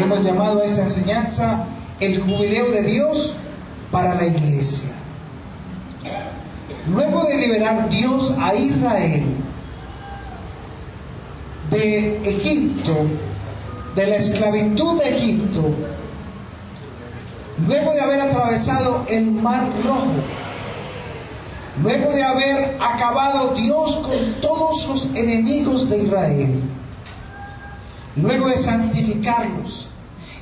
Le hemos llamado a esta enseñanza el jubileo de Dios para la iglesia. Luego de liberar Dios a Israel de Egipto, de la esclavitud de Egipto, luego de haber atravesado el Mar Rojo, luego de haber acabado Dios con todos los enemigos de Israel, luego de santificarlos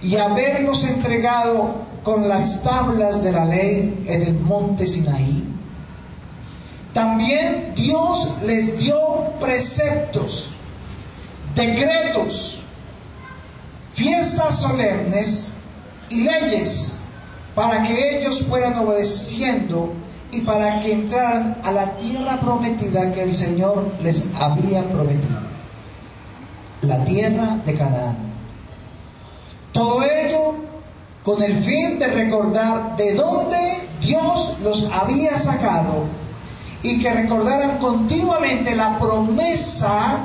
y haberlos entregado con las tablas de la ley en el monte Sinaí, también Dios les dio preceptos, decretos, fiestas solemnes y leyes para que ellos fueran obedeciendo y para que entraran a la tierra prometida que el Señor les había prometido, la tierra de Canaán. Todo ello con el fin de recordar de dónde Dios los había sacado y que recordaran continuamente la promesa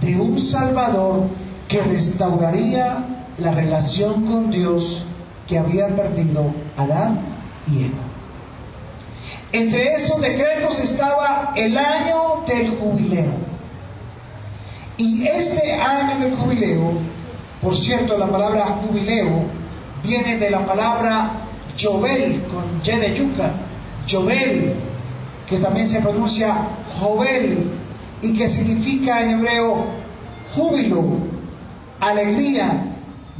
de un Salvador que restauraría la relación con Dios que había perdido Adán y Eva. Entre esos decretos estaba el año del jubileo. Y este año del jubileo, por cierto, la palabra jubileo viene de la palabra Yobel, con Y de yuca, Yobel, que también se pronuncia Jobel, y que significa en hebreo júbilo, alegría,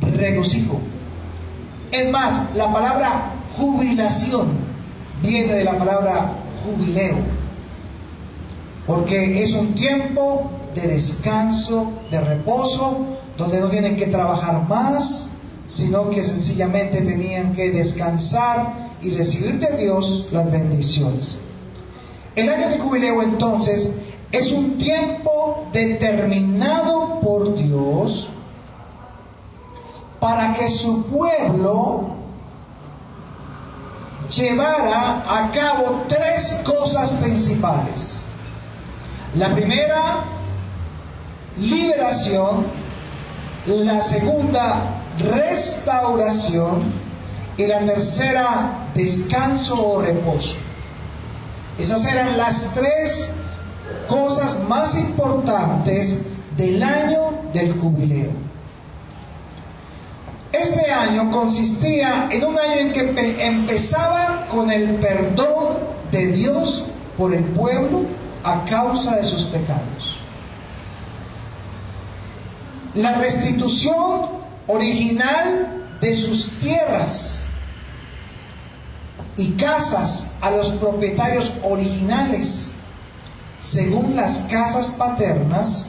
regocijo. Es más, la palabra jubilación viene de la palabra jubileo, porque es un tiempo de descanso, de reposo, donde no tienen que trabajar más, sino que sencillamente tenían que descansar y recibir de Dios las bendiciones. El año de jubileo, entonces, es un tiempo determinado por Dios para que su pueblo llevara a cabo tres cosas principales. La primera, liberación; la segunda, restauración; y la tercera, descanso o reposo. Esas eran las tres cosas más importantes del año del jubileo. Este año consistía en un año en que empezaba con el perdón de Dios por el pueblo a causa de sus pecados, la restitución original de sus tierras y casas a los propietarios originales, según las casas paternas,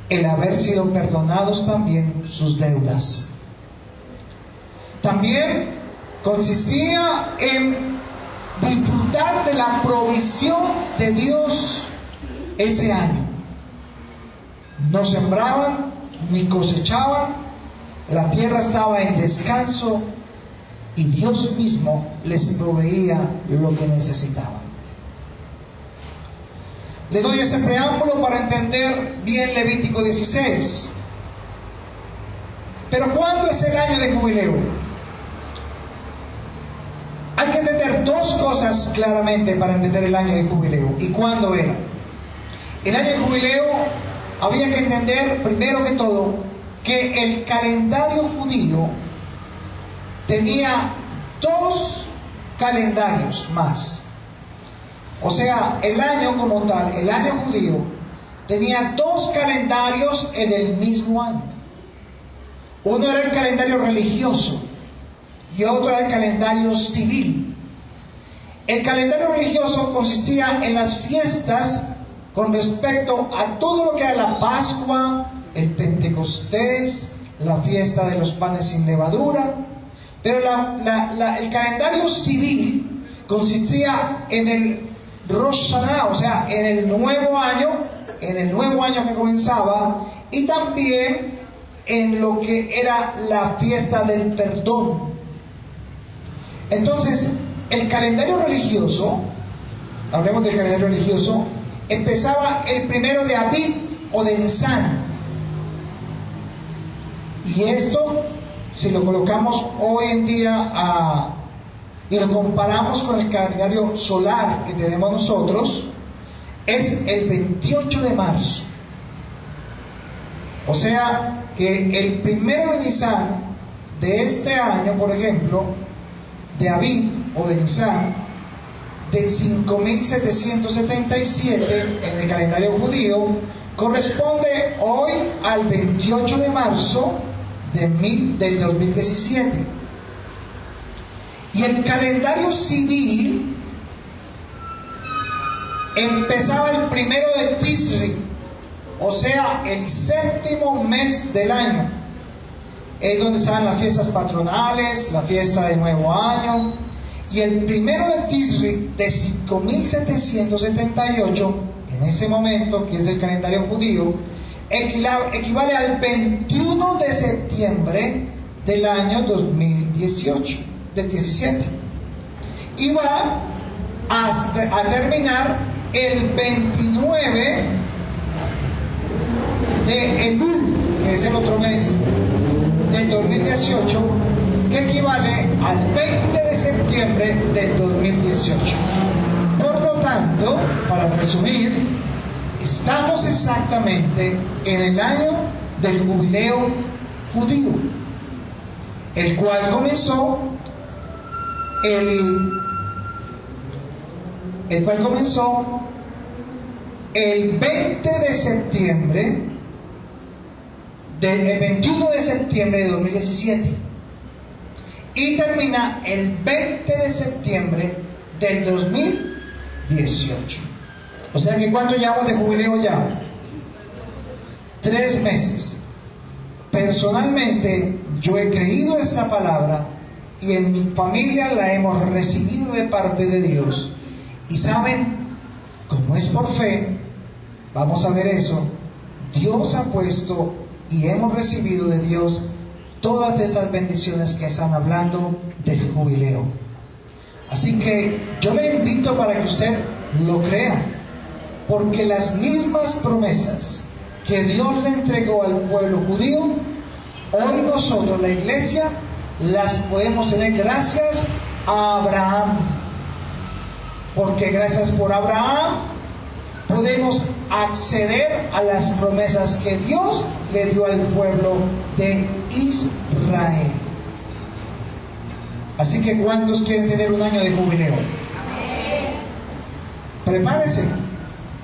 el haber sido perdonados también sus deudas. También consistía en disfrutar de la provisión de Dios ese año. No sembraban ni cosechaban, la tierra estaba en descanso y Dios mismo les proveía lo que necesitaban. Le doy ese preámbulo para entender bien Levítico 16. Pero ¿cuándo es el año de jubileo? Hay que entender dos cosas claramente para entender el año de jubileo. ¿Y cuándo era? El año de jubileo había que entender, primero que todo, que el calendario judío tenía dos calendarios más. O sea, el año como tal, el año judío, tenía dos calendarios en el mismo año. Uno era el calendario religioso y otro era el calendario civil. El calendario religioso consistía en las fiestas con respecto a todo lo que era la Pascua, el Pentecostés, la fiesta de los panes sin levadura. Pero el calendario civil consistía en el Rosh Hashanah, o sea, en el nuevo año que comenzaba, y también en lo que era la fiesta del perdón. Entonces, el calendario religioso, hablemos del calendario religioso, empezaba el 1 de Abib o de Nisan, Y esto, si lo colocamos hoy en día y lo comparamos con el calendario solar que tenemos nosotros, es el 28 de marzo. O sea que el 1 de Nisan de este año, por ejemplo, de Abib o de Nisan, de 5777 en el calendario judío, corresponde hoy al 28 de marzo del 2017. Y el calendario civil empezaba el 1 de Tisri, o sea, el 7º mes del año. Es donde estaban las fiestas patronales, la fiesta de Nuevo Año. Y el 1 de Tisri de 5778, en ese momento, que es el calendario judío, equivale al 21 de septiembre del año 2017. Y va a terminar el 29 de Elul, que es el otro mes del 2018, que equivale al 20 de septiembre del 2018. Por lo tanto, para resumir, estamos exactamente en el año del jubileo judío, el cual comenzó el 20 de septiembre, el 21 de septiembre de 2017 y termina el 20 de septiembre del 2018. O sea que ¿cuánto llevamos de jubileo ya? 3 meses. Personalmente, yo he creído esta palabra y en mi familia la hemos recibido de parte de Dios. Y saben, como es por fe, vamos a ver eso, Dios ha puesto y hemos recibido de Dios todas esas bendiciones que están hablando del jubileo. Así que yo le invito para que usted lo crea, porque las mismas promesas que Dios le entregó al pueblo judío, hoy nosotros, la iglesia, las podemos tener gracias a Abraham. Porque gracias por Abraham podemos acceder a las promesas que Dios le dio al pueblo de Israel. Así que ¿cuántos quieren tener un año de jubileo? Prepárese.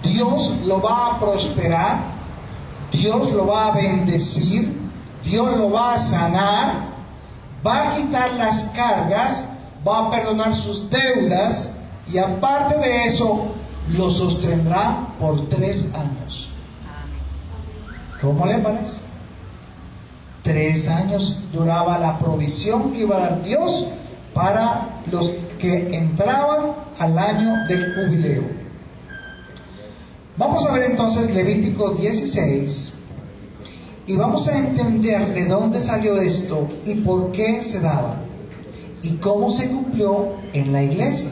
Dios lo va a prosperar, Dios lo va a bendecir, Dios lo va a sanar, va a quitar las cargas, va a perdonar sus deudas y aparte de eso lo sostendrá por 3 años. ¿Cómo le parece? 3 años duraba la provisión que iba a dar Dios para los que entraban al año del jubileo. Vamos a ver entonces Levítico 16 y vamos a entender de dónde salió esto y por qué se daba y cómo se cumplió en la iglesia.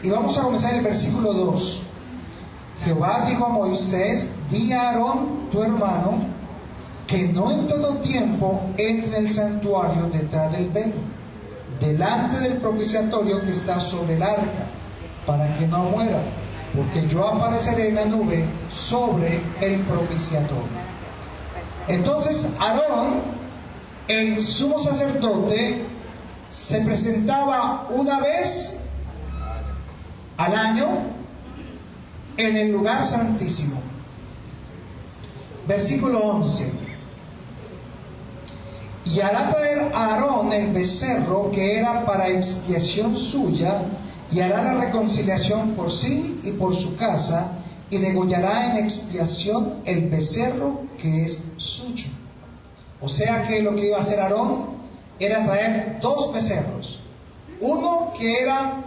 Y vamos a comenzar el versículo 2. Jehová dijo a Moisés: di a Aarón tu hermano que no en todo tiempo entre en el santuario detrás del velo, delante del propiciatorio que está sobre el arca, para que no muera, porque yo apareceré en la nube sobre el propiciatorio. Entonces Aarón, el sumo sacerdote, se presentaba una vez al año en el lugar santísimo. Versículo 11. Y hará traer a Aarón el becerro que era para expiación suya, y hará la reconciliación por sí y por su casa, y degollará en expiación el becerro que es suyo. O sea que lo que iba a hacer Aarón era traer 2 becerros. Uno que era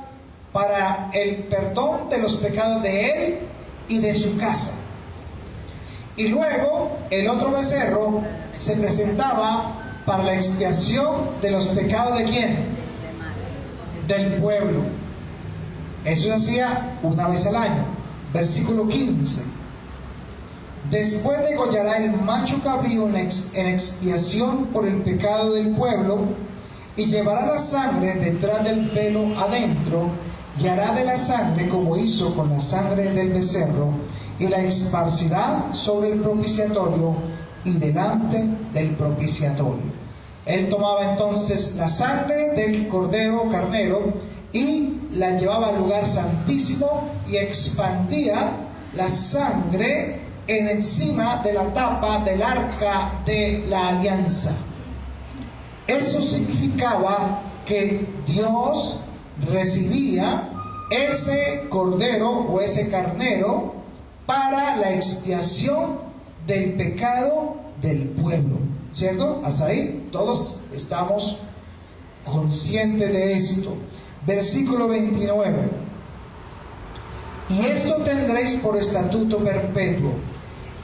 para el perdón de los pecados de él y de su casa. Y luego el otro becerro se presentaba para la expiación de los pecados ¿de quién? Del pueblo. Eso se hacía una vez al año. Versículo 15. Después degollará el macho cabrío en expiación por el pecado del pueblo, y llevará la sangre detrás del velo adentro, y hará de la sangre como hizo con la sangre del becerro, y la esparcirá sobre el propiciatorio y delante del propiciatorio. Él tomaba entonces la sangre del cordero carnero y la llevaba al lugar santísimo y expandía la sangre en encima de la tapa del arca de la alianza. Eso significaba que Dios recibía ese cordero o ese carnero para la expiación del pecado del pueblo, ¿cierto? Hasta ahí todos estamos conscientes de esto. Versículo 29. Y esto tendréis por estatuto perpetuo: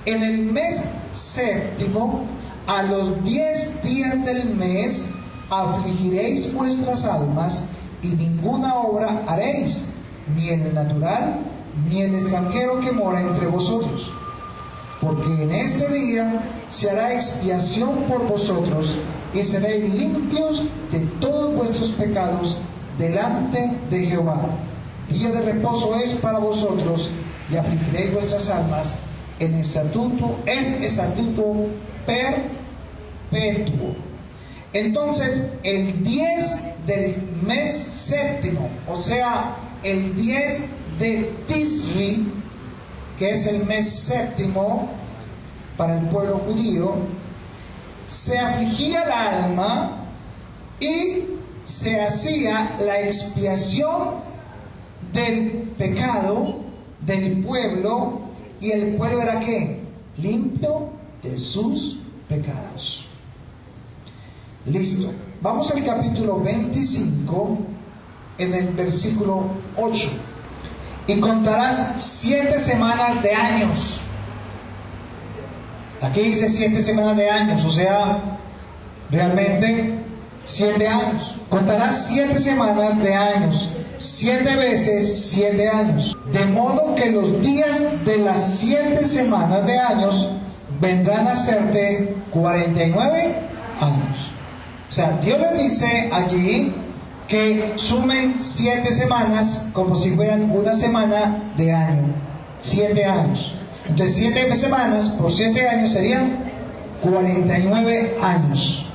en el mes séptimo, a los 10 días del mes, afligiréis vuestras almas, y ninguna obra haréis, ni el natural, ni el extranjero que mora entre vosotros. Porque en este día se hará expiación por vosotros, y seréis limpios de todos vuestros pecados delante de Jehová. Día de reposo es para vosotros, y afligiréis vuestras almas. En estatuto, es estatuto perpetuo. Entonces, el 10 del mes séptimo, o sea, el 10 de Tisri, que es el mes séptimo para el pueblo judío, se afligía el alma y se hacía la expiación del pecado del pueblo, y el pueblo era ¿qué? Limpio de sus pecados. Listo. Vamos al capítulo 25, en el versículo 8. Y contarás 7 semanas de años. Aquí dice 7 semanas de años, o sea, realmente 7 años. Contarás 7 semanas de años, 7 veces 7 años. De modo que los días de las 7 semanas de años vendrán a ser de 49 años. O sea, Dios les dice allí que sumen 7 semanas como si fueran una semana de año. 7 años. Entonces 7 semanas por 7 años serían 49 años.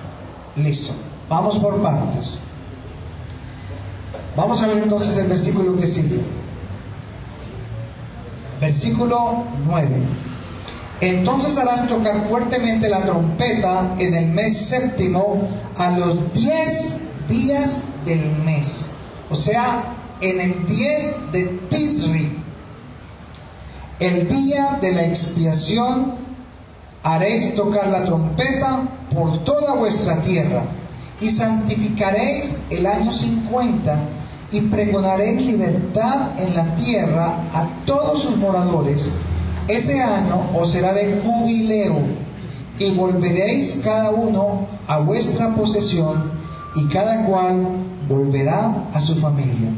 Listo. Vamos por partes. Vamos a ver entonces el versículo que sigue. Versículo 9. Entonces harás tocar fuertemente la trompeta en el mes séptimo, a los 10 días del mes, o sea, en el 10 de Tisri, el día de la expiación, haréis tocar la trompeta por toda vuestra tierra, y santificaréis el año 50, y pregonaréis libertad en la tierra a todos sus moradores. Ese año os será de jubileo, y volveréis cada uno a vuestra posesión, y cada cual volverá a su familia.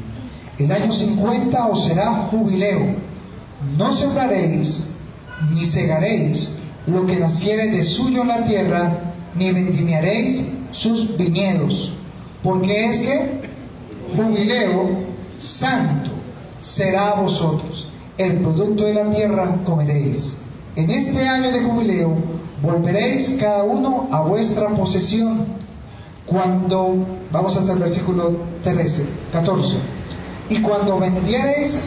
El año 50 os será jubileo. No sembraréis, ni segaréis lo que naciere de suyo en la tierra, ni vendimiaréis sus viñedos, porque es que jubileo santo será a vosotros. El producto de la tierra comeréis. En este año de jubileo volveréis cada uno a vuestra posesión. Cuando, vamos hasta el versículo 14. Y cuando vendiereis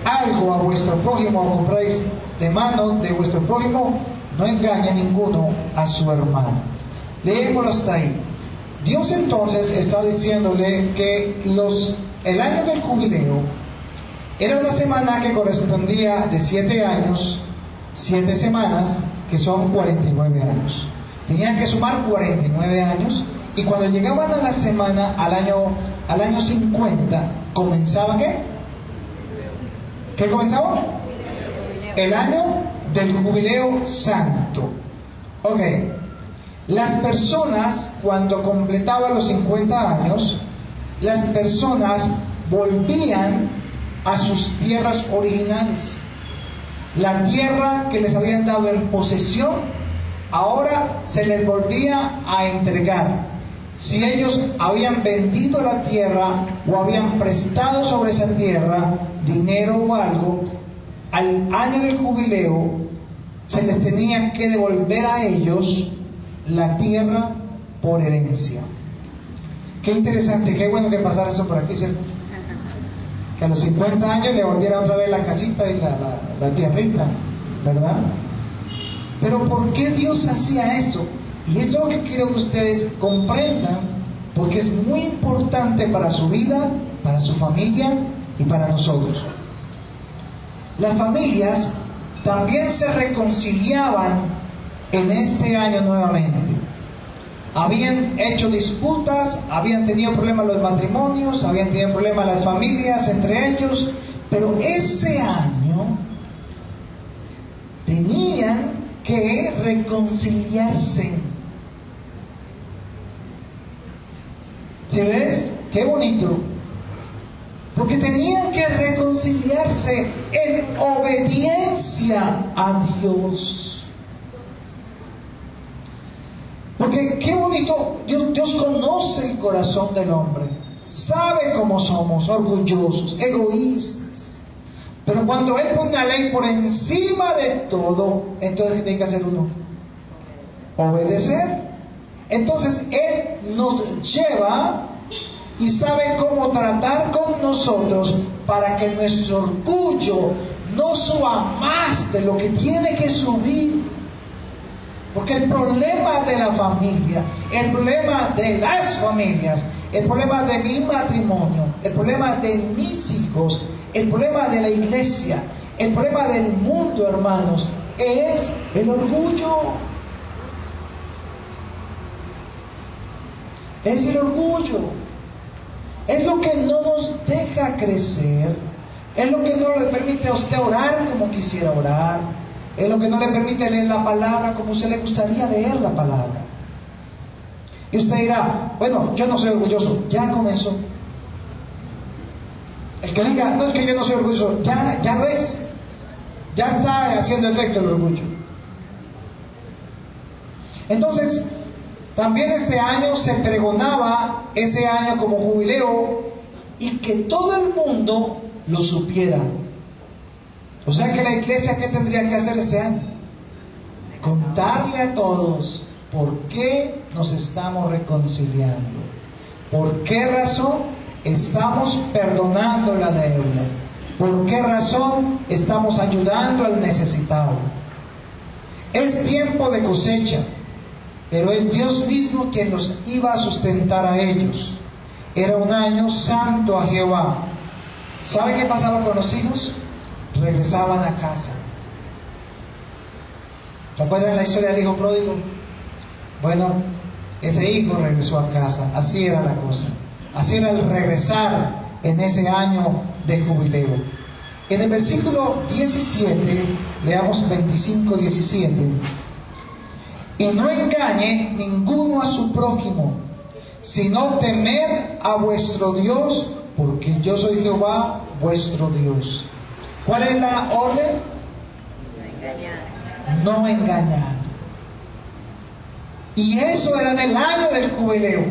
algo a vuestro prójimo, o compréis de mano de vuestro prójimo, no engañe ninguno a su hermano. Leémoslo hasta ahí. Dios entonces está diciéndole que el año del jubileo era una semana que correspondía de 7 años, 7 semanas, que son 49 años. Tenían que sumar 49 años, y cuando llegaban a la semana, al año 50, ¿comenzaba qué? ¿Qué comenzaba? El año del jubileo santo. Ok. Las personas, cuando completaban los 50 años, las personas volvían a sus tierras originales. La tierra que les habían dado en posesión, ahora se les volvía a entregar. Si ellos habían vendido la tierra o habían prestado sobre esa tierra dinero o algo, al año del jubileo se les tenía que devolver a ellos la tierra por herencia. Qué interesante, qué bueno que pasara eso por aquí, ¿cierto? Que a los 50 años le volviera otra vez la casita y la tierrita, ¿verdad? Pero ¿por qué Dios hacía esto? Y esto es lo que quiero que ustedes comprendan, porque es muy importante para su vida, para su familia y para nosotros. Las familias también se reconciliaban en este año nuevamente. Habían hecho disputas, habían tenido problemas los matrimonios, habían tenido problemas las familias entre ellos, pero ese año tenían que reconciliarse. ¿Sí ves? Qué bonito. Porque tenían que reconciliarse en obediencia a Dios. Porque qué bonito, Dios conoce el corazón del hombre, sabe cómo somos, orgullosos, egoístas. Pero cuando Él pone la ley por encima de todo, entonces ¿qué tiene que hacer uno? Obedecer. Entonces Él nos lleva y sabe cómo tratar con nosotros para que nuestro orgullo no suba más de lo que tiene que subir. Porque el problema de la familia, el problema de las familias, el problema de mi matrimonio, el problema de mis hijos, el problema de la iglesia, el problema del mundo, hermanos, es el orgullo. Es el orgullo. Es lo que no nos deja crecer. Es lo que no le permite a usted orar como quisiera orar. Es lo que no le permite leer la palabra como a usted le gustaría leer la palabra. Y usted dirá, bueno, yo no soy orgulloso. Ya comenzó. El que diga, no es que yo no soy orgulloso, ya lo es. Ya está haciendo efecto el orgullo. Entonces, también este año se pregonaba ese año como jubileo y que todo el mundo lo supiera. O sea que la iglesia, ¿qué tendría que hacer este año? Contarle a todos por qué nos estamos reconciliando. ¿Por qué razón estamos perdonando la deuda? ¿Por qué razón estamos ayudando al necesitado? Es tiempo de cosecha, pero es Dios mismo quien los iba a sustentar a ellos. Era un año santo a Jehová. ¿Sabe qué pasaba con los hijos? Regresaban a casa. ¿Se acuerdan la historia del hijo pródigo? Bueno, ese hijo regresó a casa. Así era la cosa. Así era el regresar en ese año de jubileo. En el versículo 17, leamos 25-17. Y no engañe ninguno a su prójimo, sino temed a vuestro Dios, porque yo soy Jehová vuestro Dios. ¿Cuál es la orden? No engañar. Y eso era en el año del jubileo.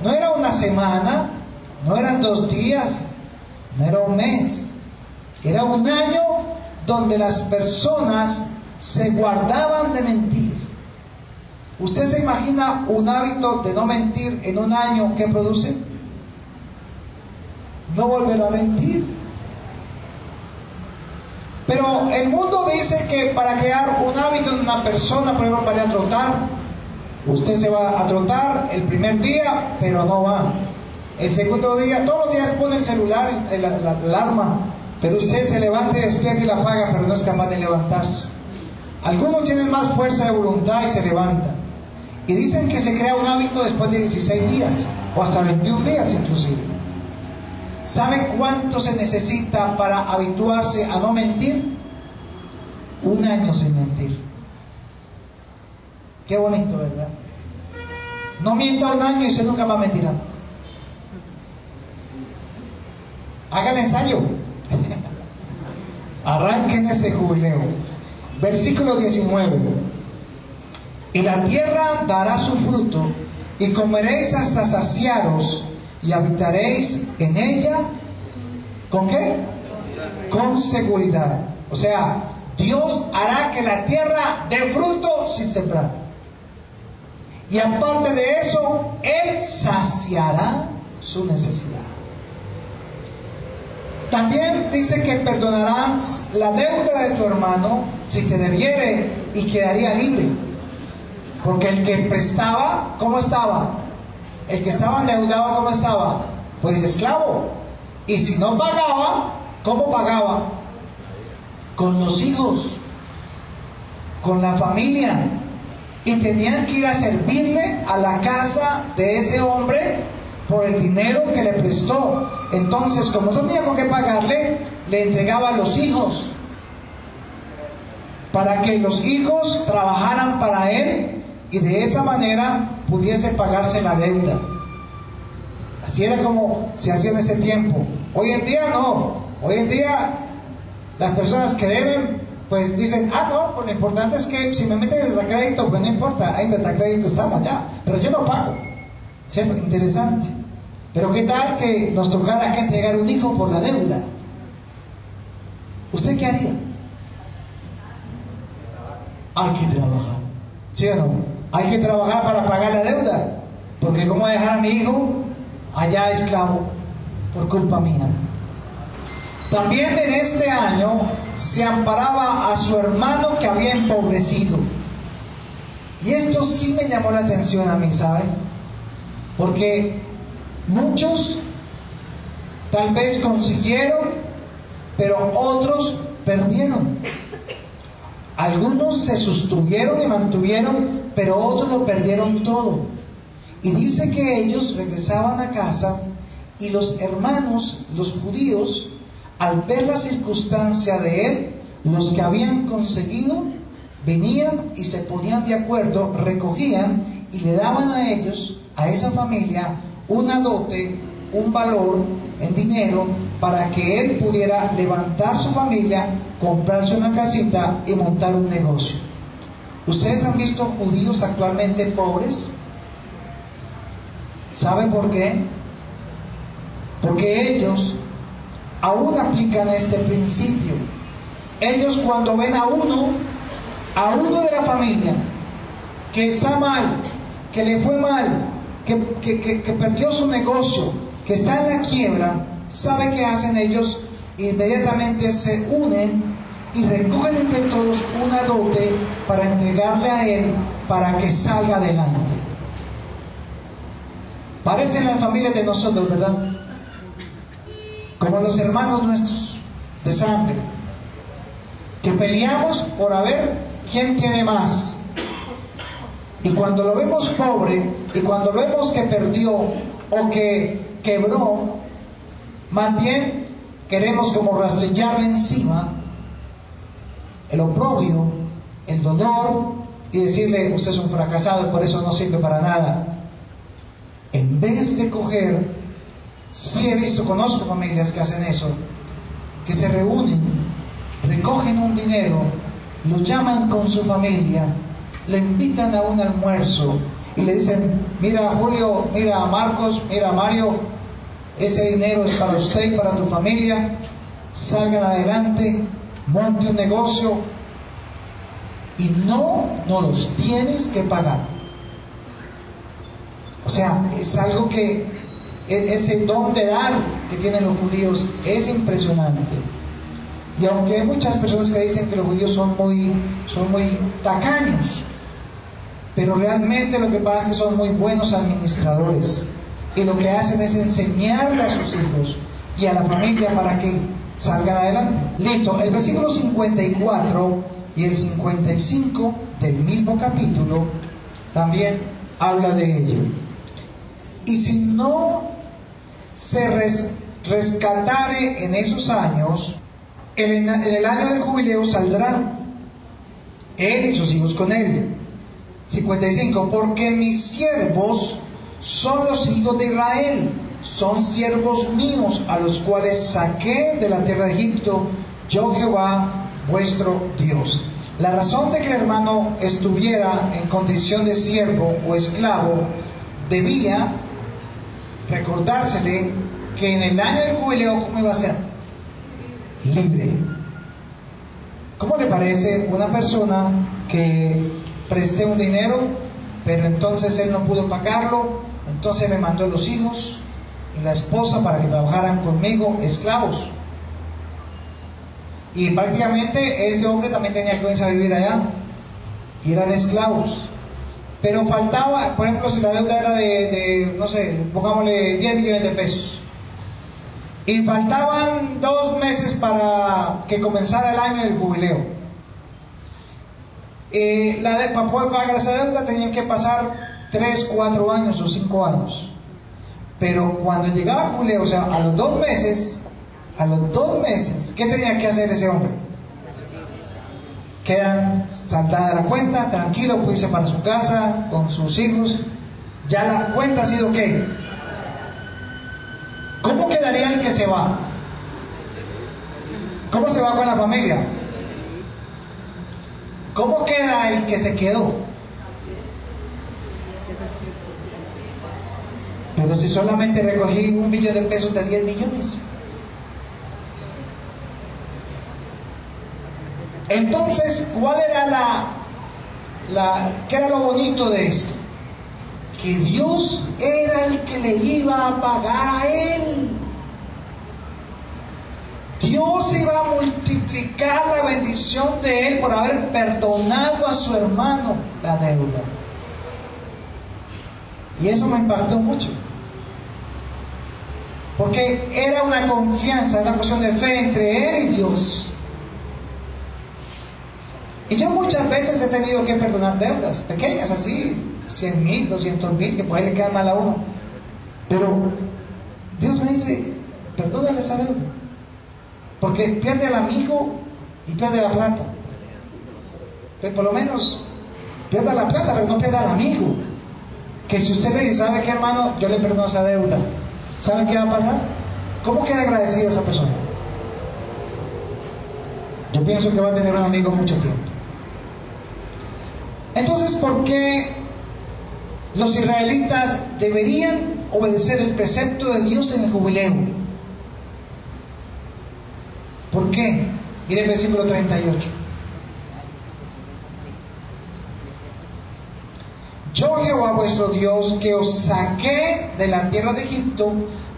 No era una semana, no eran 2 días, no era un mes. Era un año donde las personas se guardaban de mentir. ¿Usted se imagina un hábito de no mentir en un año que produce? No volver a mentir. Pero el mundo dice que para crear un hábito en una persona, por ejemplo, para ir a trotar, usted se va a trotar el primer día, pero no va. El segundo día, todos los días pone el celular, la alarma, pero usted se levanta y despierta y la apaga, pero no es capaz de levantarse. Algunos tienen más fuerza de voluntad y se levantan. Y dicen que se crea un hábito después de 16 días, o hasta 21 días inclusive. ¿Sabe cuánto se necesita para habituarse a no mentir? 1 año sin mentir. Qué bonito, ¿verdad? No mienta 1 año y usted nunca más mentirá. Haga el ensayo. Arranquen este jubileo. Versículo 19. Y la tierra dará su fruto, y comeréis hasta saciaros, y habitaréis en ella. ¿Con qué? Con seguridad. O sea, Dios hará que la tierra dé fruto sin sembrar. Y aparte de eso, Él saciará su necesidad. También dice que perdonarás la deuda de tu hermano si te debiere, y quedaría libre. Porque el que prestaba, ¿cómo estaba? El que estaba endeudado, ¿cómo estaba? Pues esclavo. Y si no pagaba, ¿cómo pagaba? Con los hijos, con la familia. Y tenían que ir a servirle a la casa de ese hombre por el dinero que le prestó. Entonces, como no tenía con qué pagarle, le entregaba a los hijos, para que los hijos trabajaran para él y de esa manera pudiese pagarse la deuda. Así era como se hacía en ese tiempo. Hoy en día no. Hoy en día las personas que deben, pues dicen, no, pues lo importante es que si me meten el crédito, pues no importa, ahí en el crédito estamos ya, pero yo no pago. ¿Cierto? Interesante. Pero ¿qué tal que nos tocara que entregar un hijo por la deuda? ¿Usted qué haría? Hay que trabajar, ¿sí o no? Hay que trabajar para pagar la deuda, porque ¿cómo dejar a mi hijo allá esclavo por culpa mía? También en este año se amparaba a su hermano que había empobrecido. Y esto sí me llamó la atención a mí, ¿sabe? Porque muchos tal vez consiguieron, pero otros perdieron. Algunos se sostuvieron y mantuvieron, pero otros lo perdieron todo. Y dice que ellos regresaban a casa y los hermanos, los judíos, al ver la circunstancia de él, los que habían conseguido, venían y se ponían de acuerdo, recogían y le daban a ellos, a esa familia, una dote, un valor en dinero, para que él pudiera levantar su familia, comprarse una casita y montar un negocio. ¿Ustedes han visto judíos actualmente pobres? ¿Saben por qué? Porque ellos aún aplican este principio. Ellos cuando ven a uno de la familia que está mal, que le fue mal, que perdió su negocio, que está en la quiebra, ¿sabe qué hacen ellos? Inmediatamente se unen y recogen entre todos una dote para entregarle a él para que salga adelante. Parecen las familias de nosotros, ¿verdad? Como los hermanos nuestros de sangre, que peleamos por a ver quién tiene más. Y cuando lo vemos pobre, y cuando lo vemos que perdió o que quebró, más bien queremos como rastrillarle encima el oprobio, el dolor, y decirle, usted es un fracasado y por eso no sirve para nada. En vez de coger, sí he visto, conozco familias que hacen eso, que se reúnen, recogen un dinero, lo llaman con su familia, le invitan a un almuerzo y le dicen, mira Julio, mira Marcos, mira Mario, ese dinero es para usted y para tu familia, salgan adelante, monte un negocio y no los tienes que pagar. O sea, es algo que ese don de dar que tienen los judíos es impresionante. Y aunque hay muchas personas que dicen que los judíos son muy tacaños, pero realmente lo que pasa es que son muy buenos administradores, y lo que hacen es enseñarle a sus hijos y a la familia para que salgan adelante. Listo, el versículo 54 y el 55 del mismo capítulo también habla de ello. Y si no se rescatare en esos años, en el año del jubileo saldrá él y sus hijos con él. 55. Porque mis siervos son los hijos de Israel, son siervos míos, a los cuales saqué de la tierra de Egipto, yo Jehová vuestro Dios. La razón de que el hermano estuviera en condición de siervo o esclavo debía recordársele que en el año del jubileo, ¿cómo iba a ser? Libre. ¿Cómo le parece una persona que presté un dinero, pero entonces él no pudo pagarlo, entonces me mandó los hijos y la esposa para que trabajaran conmigo, esclavos? Y prácticamente ese hombre también tenía que venirse a vivir allá, y eran esclavos. Pero faltaba, por ejemplo, si la deuda era no sé, pongámosle 10 millones de pesos, y faltaban 2 meses para que comenzara el año del jubileo. Para poder pagar esa deuda tenían que pasar 3, 4 años o 5 años. Pero cuando llegaba el jubileo, o sea, a los 2 meses, ¿qué tenía que hacer ese hombre? Quedan saldada la cuenta, tranquilo, puede irse para su casa con sus hijos. Ya la cuenta ha sido ¿qué? ¿Cómo quedaría el que se va? ¿Cómo se va con la familia? ¿Cómo queda el que se quedó? Pero si solamente recogí 1 millón de pesos de 10 millones. Entonces, ¿cuál era qué era lo bonito de esto? Que Dios era el que le iba a pagar a él. Dios iba a multiplicar la bendición de él por haber perdonado a su hermano la deuda. Y eso me impactó mucho, porque era una confianza, una cuestión de fe entre él y Dios. Y yo muchas veces he tenido que perdonar deudas pequeñas, así, 100,000, 200,000, que por ahí le quedan mal a uno. Pero Dios me dice, perdónale esa deuda, porque pierde al amigo y pierde la plata. Pero por lo menos pierda la plata, pero no pierda al amigo. Que si usted le dice, ¿sabe qué, hermano? Yo le perdono esa deuda. ¿Saben qué va a pasar? ¿Cómo queda agradecida esa persona? Yo pienso que va a tener un amigo mucho tiempo. Entonces, ¿por qué los israelitas deberían obedecer el precepto de Dios en el jubileo? ¿Por qué? Mire el versículo 38. Yo, Jehová vuestro Dios, que os saqué de la tierra de Egipto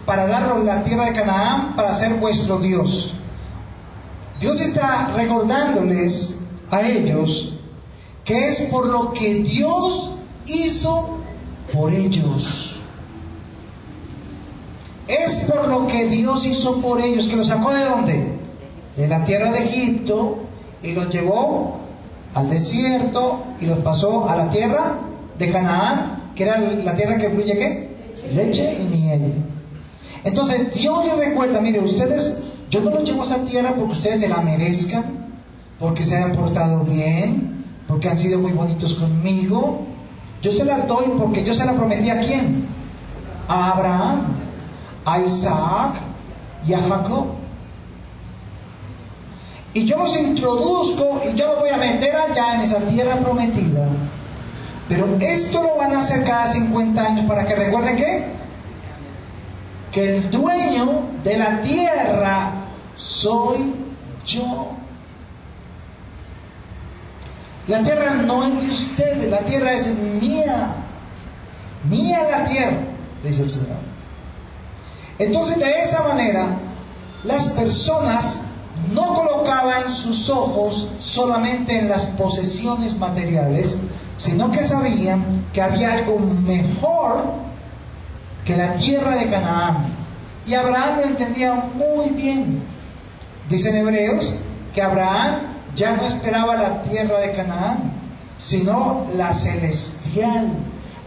para daros la tierra de Canaán para ser vuestro Dios. Dios está recordándoles a ellos que es por lo que Dios hizo por ellos. Es por lo que Dios hizo por ellos, que los sacó ¿de dónde? De la tierra de Egipto, y los llevó al desierto y los pasó a la tierra de Canaán, que era la tierra que fluye ¿qué? Leche y miel. Entonces Dios les recuerda, mire, ustedes, yo no los llevo a esa tierra porque ustedes se la merezcan, porque se hayan portado bien, porque han sido muy bonitos conmigo. Yo se las doy porque yo se la prometí ¿a quién? A Abraham, a Isaac y a Jacob. Y yo los introduzco y yo los voy a meter allá en esa tierra prometida. Pero esto lo van a hacer cada 50 años para que recuerden que el dueño de la tierra soy yo. La tierra no es de ustedes, la tierra es mía. Mía la tierra, dice el Señor. Entonces, de esa manera, las personas no colocaban sus ojos solamente en las posesiones materiales, sino que sabían que había algo mejor que la tierra de Canaán. Y Abraham lo entendía muy bien. Dicen Hebreos que Abraham ya no esperaba la tierra de Canaán, sino la celestial,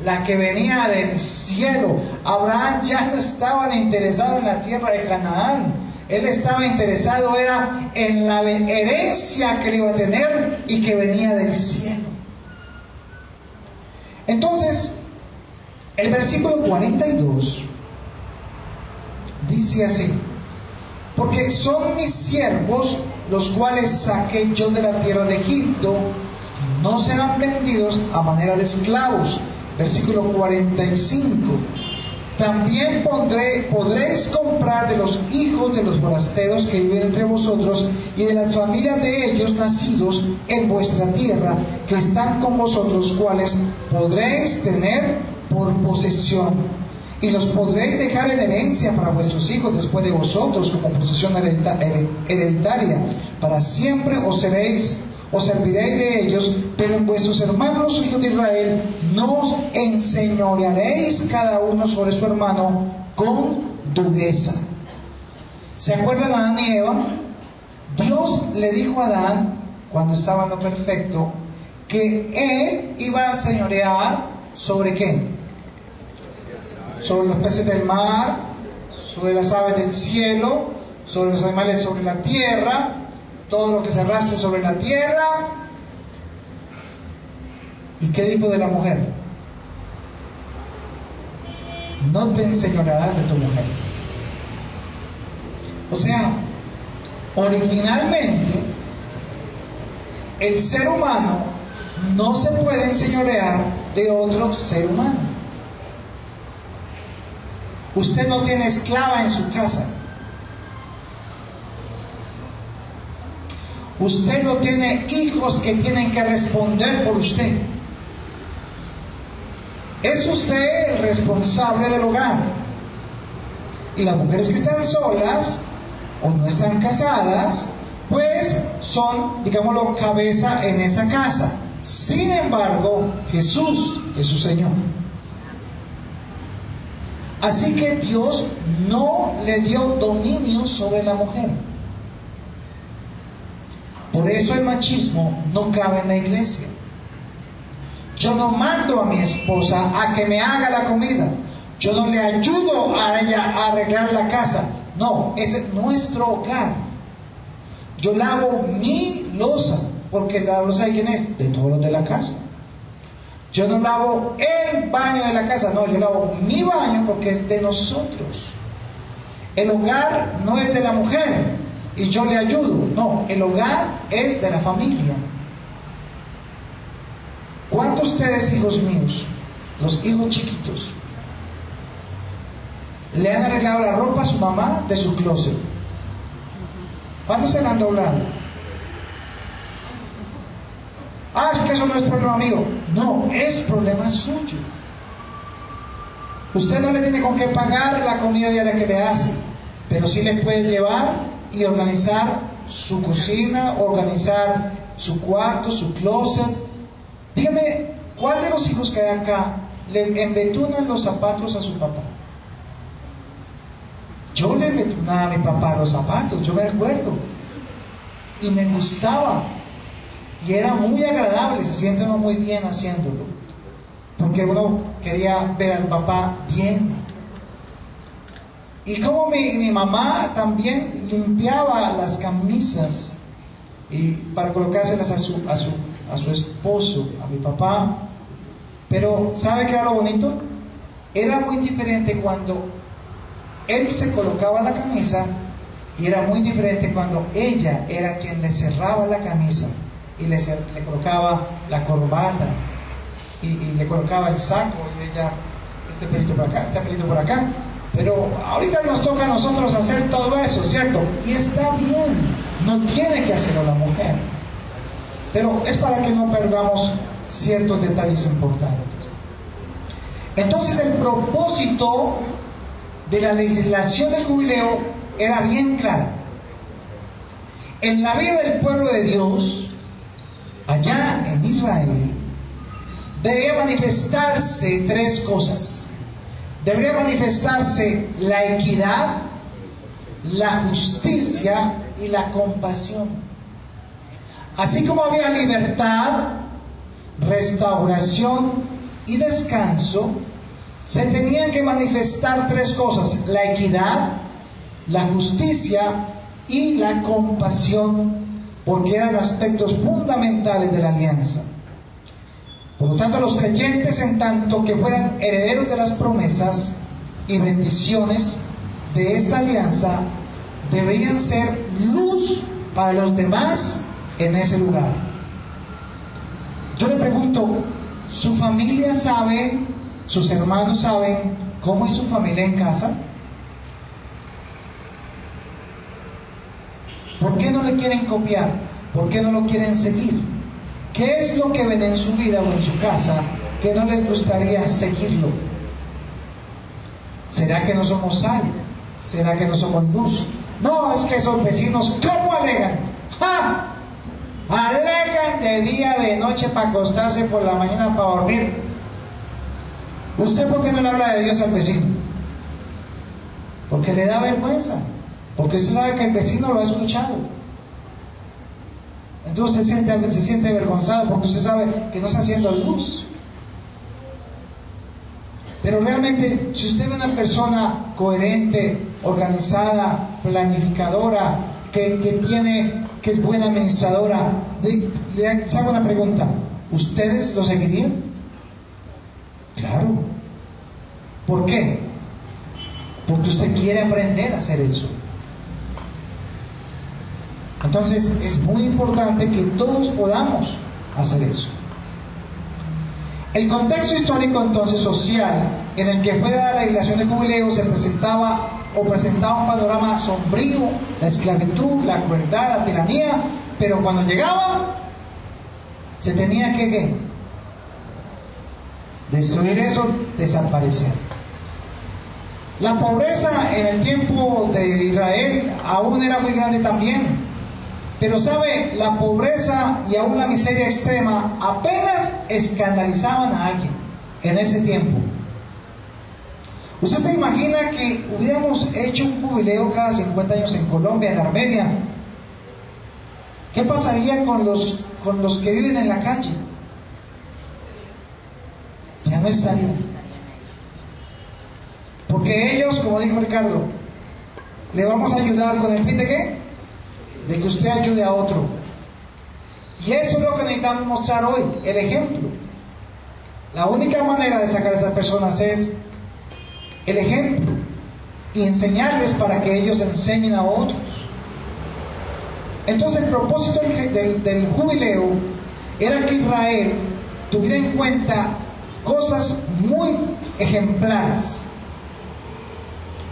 la que venía del cielo. Abraham ya no estaba interesado en la tierra de Canaán. Él estaba interesado era en la herencia que le iba a tener y que venía del cielo. Entonces, el versículo 42 dice así: porque son mis siervos los cuales saqué yo de la tierra de Egipto, no serán vendidos a manera de esclavos. Versículo 45. También podréis comprar de los hijos de los forasteros que viven entre vosotros y de las familias de ellos nacidos en vuestra tierra, que están con vosotros, cuales podréis tener por posesión. Y los podréis dejar en herencia para vuestros hijos después de vosotros, como posesión hereditaria. Para siempre os serviréis de ellos, pero en vuestros hermanos, hijos de Israel, no os enseñorearéis cada uno sobre su hermano con dureza. ¿Se acuerdan de Adán y Eva? Dios le dijo a Adán, cuando estaba en lo perfecto, que él iba a señorear ¿sobre qué? Sobre los peces del mar, sobre las aves del cielo, sobre los animales sobre la tierra, todo lo que se arrastre sobre la tierra. ¿Y qué dijo de la mujer? No te enseñorearás de tu mujer. O sea, originalmente el ser humano no se puede enseñorear de otro ser humano. Usted no tiene esclava en su casa. Usted no tiene hijos que tienen que responder por usted. Es usted el responsable del hogar. Y las mujeres que están solas o no están casadas, pues son, digámoslo, cabeza en esa casa. Sin embargo, Jesús es su Señor. Así que Dios no le dio dominio sobre la mujer. Por eso el machismo no cabe en la iglesia. Yo no mando a mi esposa a que me haga la comida. Yo no le ayudo a ella a arreglar la casa. No, ese es nuestro hogar. Yo lavo mi loza, porque la loza de quién es, de todos los de la casa. Yo no lavo el baño de la casa, no, yo lavo mi baño porque es de nosotros. El hogar no es de la mujer y yo le ayudo, no, el hogar es de la familia. ¿Cuántos de ustedes, hijos míos, los hijos chiquitos, le han arreglado la ropa a su mamá de su closet? ¿Cuántos se la han doblado? Ah, es que eso no es problema mío. No, es problema suyo. Usted no le tiene con qué pagar la comida diaria que le hace, pero sí le puede llevar y organizar su cocina, organizar su cuarto, su closet. Dígame, ¿cuál de los hijos que hay acá le embetunan los zapatos a su papá? Yo le embetunaba a mi papá los zapatos, yo me recuerdo. Y me gustaba. Y era muy agradable, se siente uno muy bien haciéndolo. Porque uno quería ver al papá bien. Y como mi mamá también limpiaba las camisas y para colocárselas a su esposo, a mi papá. Pero ¿sabe qué era lo bonito? Era muy diferente cuando él se colocaba la camisa y era muy diferente cuando ella era quien le cerraba la camisa y le colocaba la corbata y le colocaba el saco y ella, este pelito por acá, este pelito por acá. Pero ahorita nos toca a nosotros hacer todo eso, ¿cierto? Y está bien, no tiene que hacerlo la mujer, pero es para que no perdamos ciertos detalles importantes. Entonces el propósito de la legislación del jubileo era bien claro. En la vida del pueblo de Dios, allá en Israel, debía manifestarse tres cosas. Debería manifestarse la equidad, la justicia y la compasión. Así como había libertad, restauración y descanso, se tenían que manifestar tres cosas: la equidad, la justicia y la compasión, porque eran aspectos fundamentales de la alianza. Por lo tanto, los creyentes, en tanto que fueran herederos de las promesas y bendiciones de esta alianza, deberían ser luz para los demás en ese lugar. Yo le pregunto, ¿su familia sabe, sus hermanos saben cómo es su familia en casa? ¿Por qué no le quieren copiar? ¿Por qué no lo quieren seguir? ¿Qué es lo que ven en su vida o en su casa que no les gustaría seguirlo? ¿Será que no somos sal? ¿Será que no somos luz? No, es que esos vecinos, ¿cómo alegan? ¡Ja! Alegan de día, de noche, para acostarse, por la mañana para dormir. ¿Usted por qué no le habla de Dios al vecino? Porque le da vergüenza. Porque usted sabe que el vecino lo ha escuchado. Entonces se siente avergonzado porque usted sabe que no está haciendo luz. Pero realmente, si usted ve una persona coherente, organizada, planificadora, que es buena administradora, le hago una pregunta: ¿ustedes lo seguirían? Claro. ¿Por qué? Porque usted quiere aprender a hacer eso. Entonces es muy importante que todos podamos hacer eso. El contexto histórico entonces social en el que fue dada la declaración de jubileo se presentaba un panorama sombrío: la esclavitud, la crueldad, la tiranía, pero cuando llegaba se tenía que ¿qué? Destruir eso, desaparecer. La pobreza en el tiempo de Israel aún era muy grande también. Pero sabe, la pobreza y aún la miseria extrema apenas escandalizaban a alguien en ese tiempo. ¿Usted se imagina que hubiéramos hecho un jubileo cada 50 años en Colombia, en Armenia? ¿Qué pasaría con los que viven en la calle? Ya no estarían. Porque ellos, como dijo Ricardo, le vamos a ayudar con el fin de ¿qué? De que usted ayude a otro. Y eso es lo que necesitamos mostrar hoy, el ejemplo. La única manera de sacar a esas personas es el ejemplo y enseñarles para que ellos enseñen a otros. Entonces el propósito del jubileo era que Israel tuviera en cuenta cosas muy ejemplares.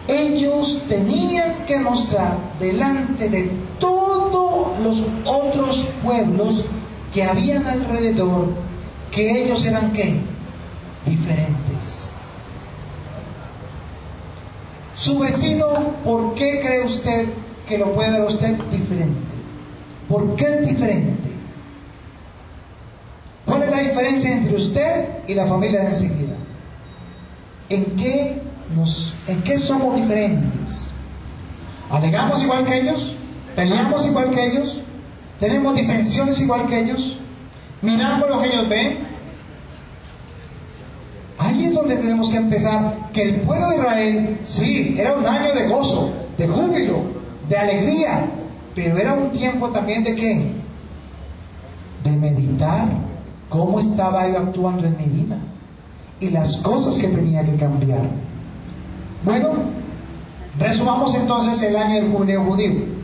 Ellos tenían que mostrar delante de todos los otros pueblos que habían alrededor que ellos eran ¿qué? Diferentes. Su vecino, ¿por qué cree usted que lo puede ver a usted diferente? ¿Por qué es diferente? ¿Cuál es la diferencia entre usted y la familia de enseguida? ¿En qué somos diferentes? ¿Alegamos igual que ellos? ¿Peleamos igual que ellos? ¿Tenemos disensiones igual que ellos? ¿Miramos lo que ellos ven? Ahí es donde tenemos que empezar. Que el pueblo de Israel, sí, era un año de gozo, de júbilo, de alegría, pero era un tiempo también de ¿qué? De meditar cómo estaba yo actuando en mi vida y las cosas que tenía que cambiar. Bueno, resumamos entonces el año del jubileo judío.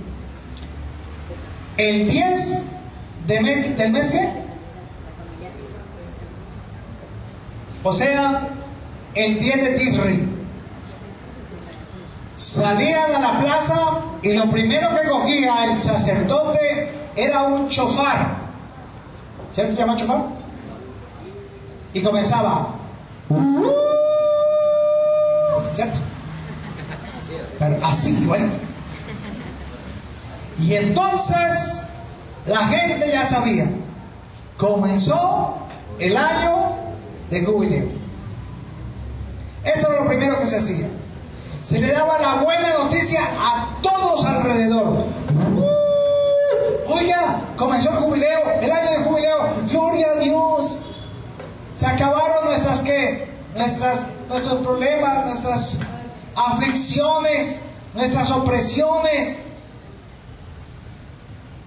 El 10 del mes ¿qué? O sea, el 10 de Tisri. Salían a la plaza y lo primero que cogía el sacerdote era un chofar. ¿Cierto? ¿Se llama chofar? Y comenzaba. ¿Cierto? Pero así, igualito. Y entonces la gente ya sabía, comenzó el año de jubileo. Eso era lo primero que se hacía. Se le daba la buena noticia a todos alrededor. Oiga, comenzó el jubileo, el año de jubileo. Gloria a Dios. Se acabaron nuestros problemas, nuestras aflicciones, nuestras opresiones.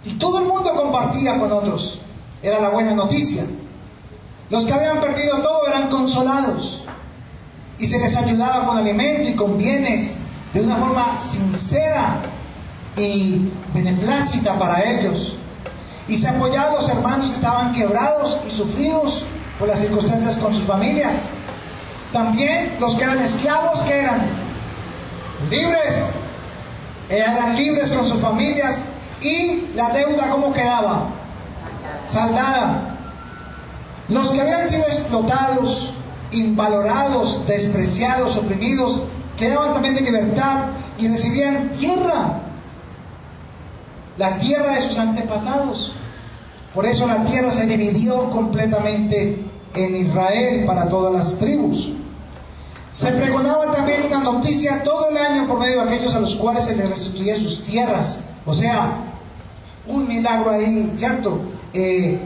Y todo el mundo compartía con otros. Era la buena noticia. Los que habían perdido todo eran consolados. Y se les ayudaba con alimento y con bienes de una forma sincera. y beneplácita para ellos. Y se apoyaba a los hermanos que estaban quebrados y sufridos por las circunstancias con sus familias. También los que eran esclavos, que eran libres, eran libres con sus familias. Y la deuda, ¿cómo quedaba? Saldada. Los que habían sido explotados, invalorados, despreciados, oprimidos, quedaban también de libertad y recibían tierra, la tierra de sus antepasados. Por eso la tierra se dividió completamente en Israel para todas las tribus. Se pregonaba también una noticia todo el año por medio de aquellos a los cuales se les restituía sus tierras. O sea, un milagro ahí, ¿cierto? Me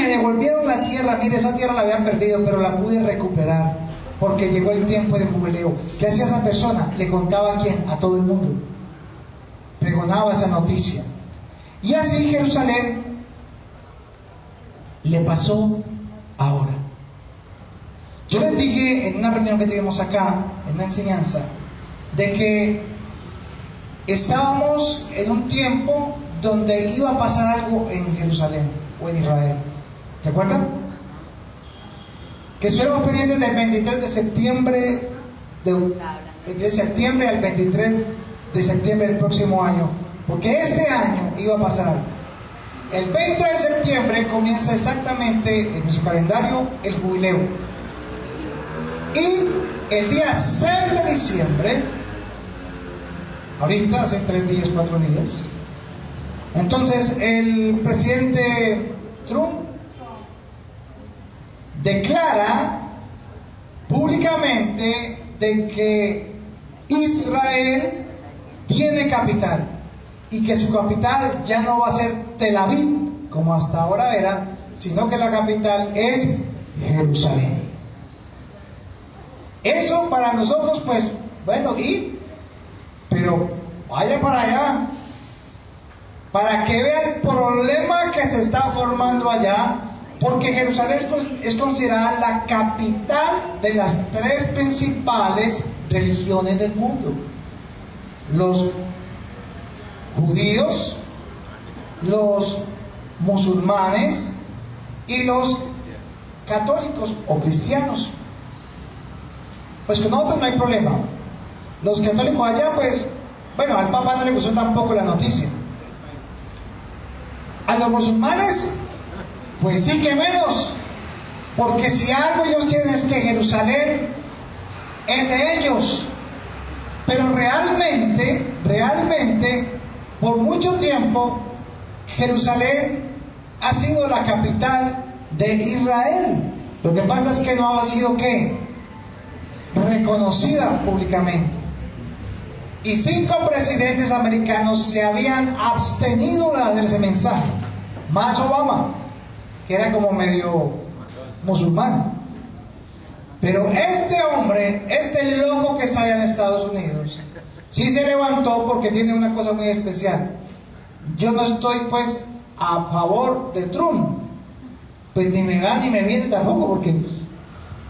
devolvieron la tierra. Mire, esa tierra la habían perdido, pero la pude recuperar porque llegó el tiempo del jubileo. ¿Qué hacía esa persona? Le contaba a quién, a todo el mundo. Pregonaba esa noticia. Y así Jerusalén le pasó ahora. Yo les dije en una reunión que tuvimos acá, en una enseñanza, de que estábamos en un tiempo donde iba a pasar algo en Jerusalén o en Israel. ¿Se acuerdan? Que estuviéramos pendientes del 23 de septiembre, de septiembre al 23 de septiembre del próximo año, porque este año iba a pasar algo. El 20 de septiembre comienza exactamente en nuestro calendario el jubileo. Y el día 6 de diciembre, ahorita hace 3 días, 4 días, entonces el presidente Trump declara públicamente de que Israel tiene capital y que su capital ya no va a ser Tel Aviv como hasta ahora era, sino que la capital es Jerusalén. Eso para nosotros, pues, bueno, pero vaya para allá, para que vea el problema que se está formando allá, porque Jerusalén es considerada la capital de las 3 principales religiones del mundo: los judíos, los musulmanes y los católicos o cristianos. Pues con nosotros no hay problema. Los católicos allá, pues, bueno, al Papa no le gustó tampoco la noticia. A los musulmanes, pues sí que menos, porque si algo ellos tienen es que Jerusalén es de ellos. Pero realmente, por mucho tiempo, Jerusalén ha sido la capital de Israel. Lo que pasa es que no ha sido, ¿qué?, reconocida públicamente. Y 5 presidentes americanos se habían abstenido de dar ese mensaje, más Obama, que era como medio musulmán. Pero este hombre, este loco que está allá en Estados Unidos, sí se levantó porque tiene una cosa muy especial. Yo no estoy pues a favor de Trump, pues ni me va ni me viene tampoco,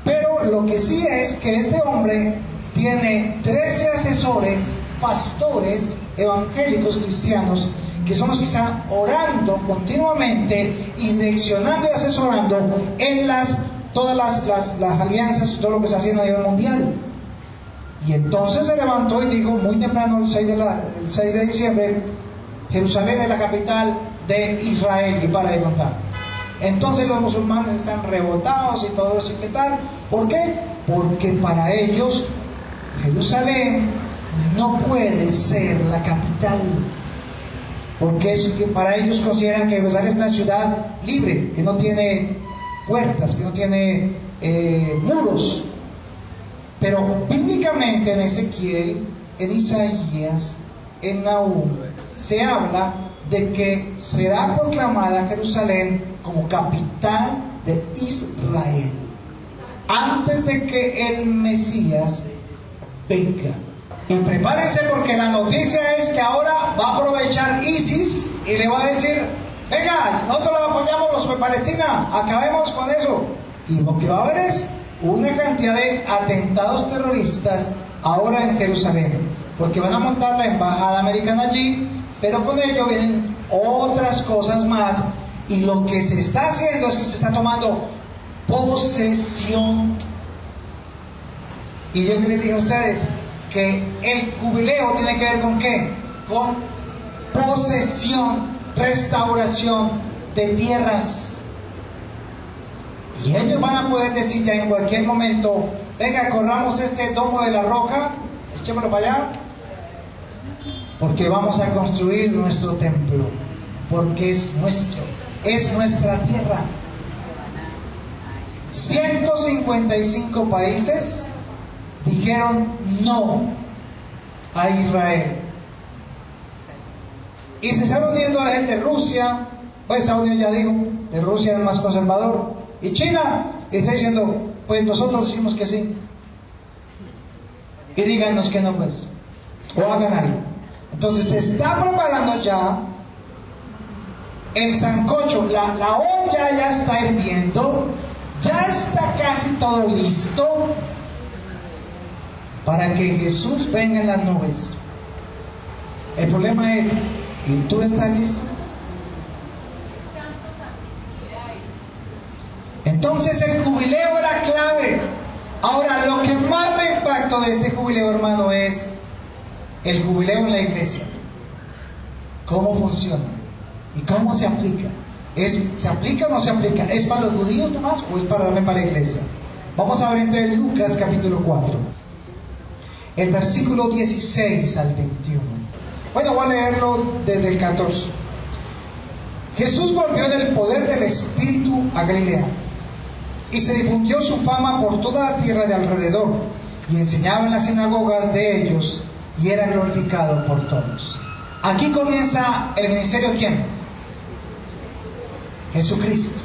pero lo que sí es que este hombre tiene 13 asesores, pastores evangélicos cristianos, que son los que están orando continuamente y direccionando y asesorando en todas las alianzas, todo lo que está haciendo a nivel mundial. Y entonces se levantó y dijo muy temprano, el 6 de diciembre, Jerusalén es la capital de Israel, y para de contar. Entonces los musulmanes están rebotados y todo eso, ¿qué tal? ¿Por qué? Porque para ellos Jerusalén no puede ser la capital, porque para ellos consideran que Jerusalén es una ciudad libre, que no tiene puertas, que no tiene muros. Pero bíblicamente en Ezequiel, en Isaías, en Nahum, se habla de que será proclamada Jerusalén como capital de Israel antes de que el Mesías venga. Y prepárense, porque la noticia es que ahora va a aprovechar ISIS y le va a decir: venga, nosotros lo apoyamos, los de Palestina, acabemos con eso. Y lo que va a haber es una cantidad de atentados terroristas ahora en Jerusalén. porque van a montar la embajada americana allí, pero con ello vienen otras cosas más, y lo que se está haciendo es que se está tomando posesión. Y yo que les dije a ustedes que el jubileo tiene que ver con ¿qué? Con posesión, restauración de tierras. Y ellos van a poder decir ya en cualquier momento: venga, corramos este domo de la roca, echémoslo para allá, porque vamos a construir nuestro templo, porque es nuestro, es nuestra tierra. 155 países dijeron no a Israel. Y se está uniendo a gente de Rusia, pues Estados Unidos ya dijo, de Rusia es el más conservador, y China está diciendo, pues nosotros decimos que sí. Y díganos que no, pues, o hagan algo. Entonces se está preparando ya el sancocho, la olla ya está hirviendo, ya está casi todo listo para que Jesús venga en las nubes. El problema es, ¿y tú estás listo? Entonces el jubileo era clave. Ahora, lo que más me impactó de este jubileo, hermano, es el jubileo en la iglesia. ¿Cómo funciona? ¿Y cómo se aplica? ¿Se aplica o no se aplica? ¿Es para los judíos nomás o es para la iglesia? Vamos a ver entonces Lucas capítulo 4, el versículo 16 al 21. Bueno, voy a leerlo desde el 14. Jesús volvió en el poder del Espíritu a Galilea, y se difundió su fama por toda la tierra de alrededor, y enseñaba en las sinagogas de ellos, y era glorificado por todos. Aquí comienza el ministerio, ¿quién? Jesucristo.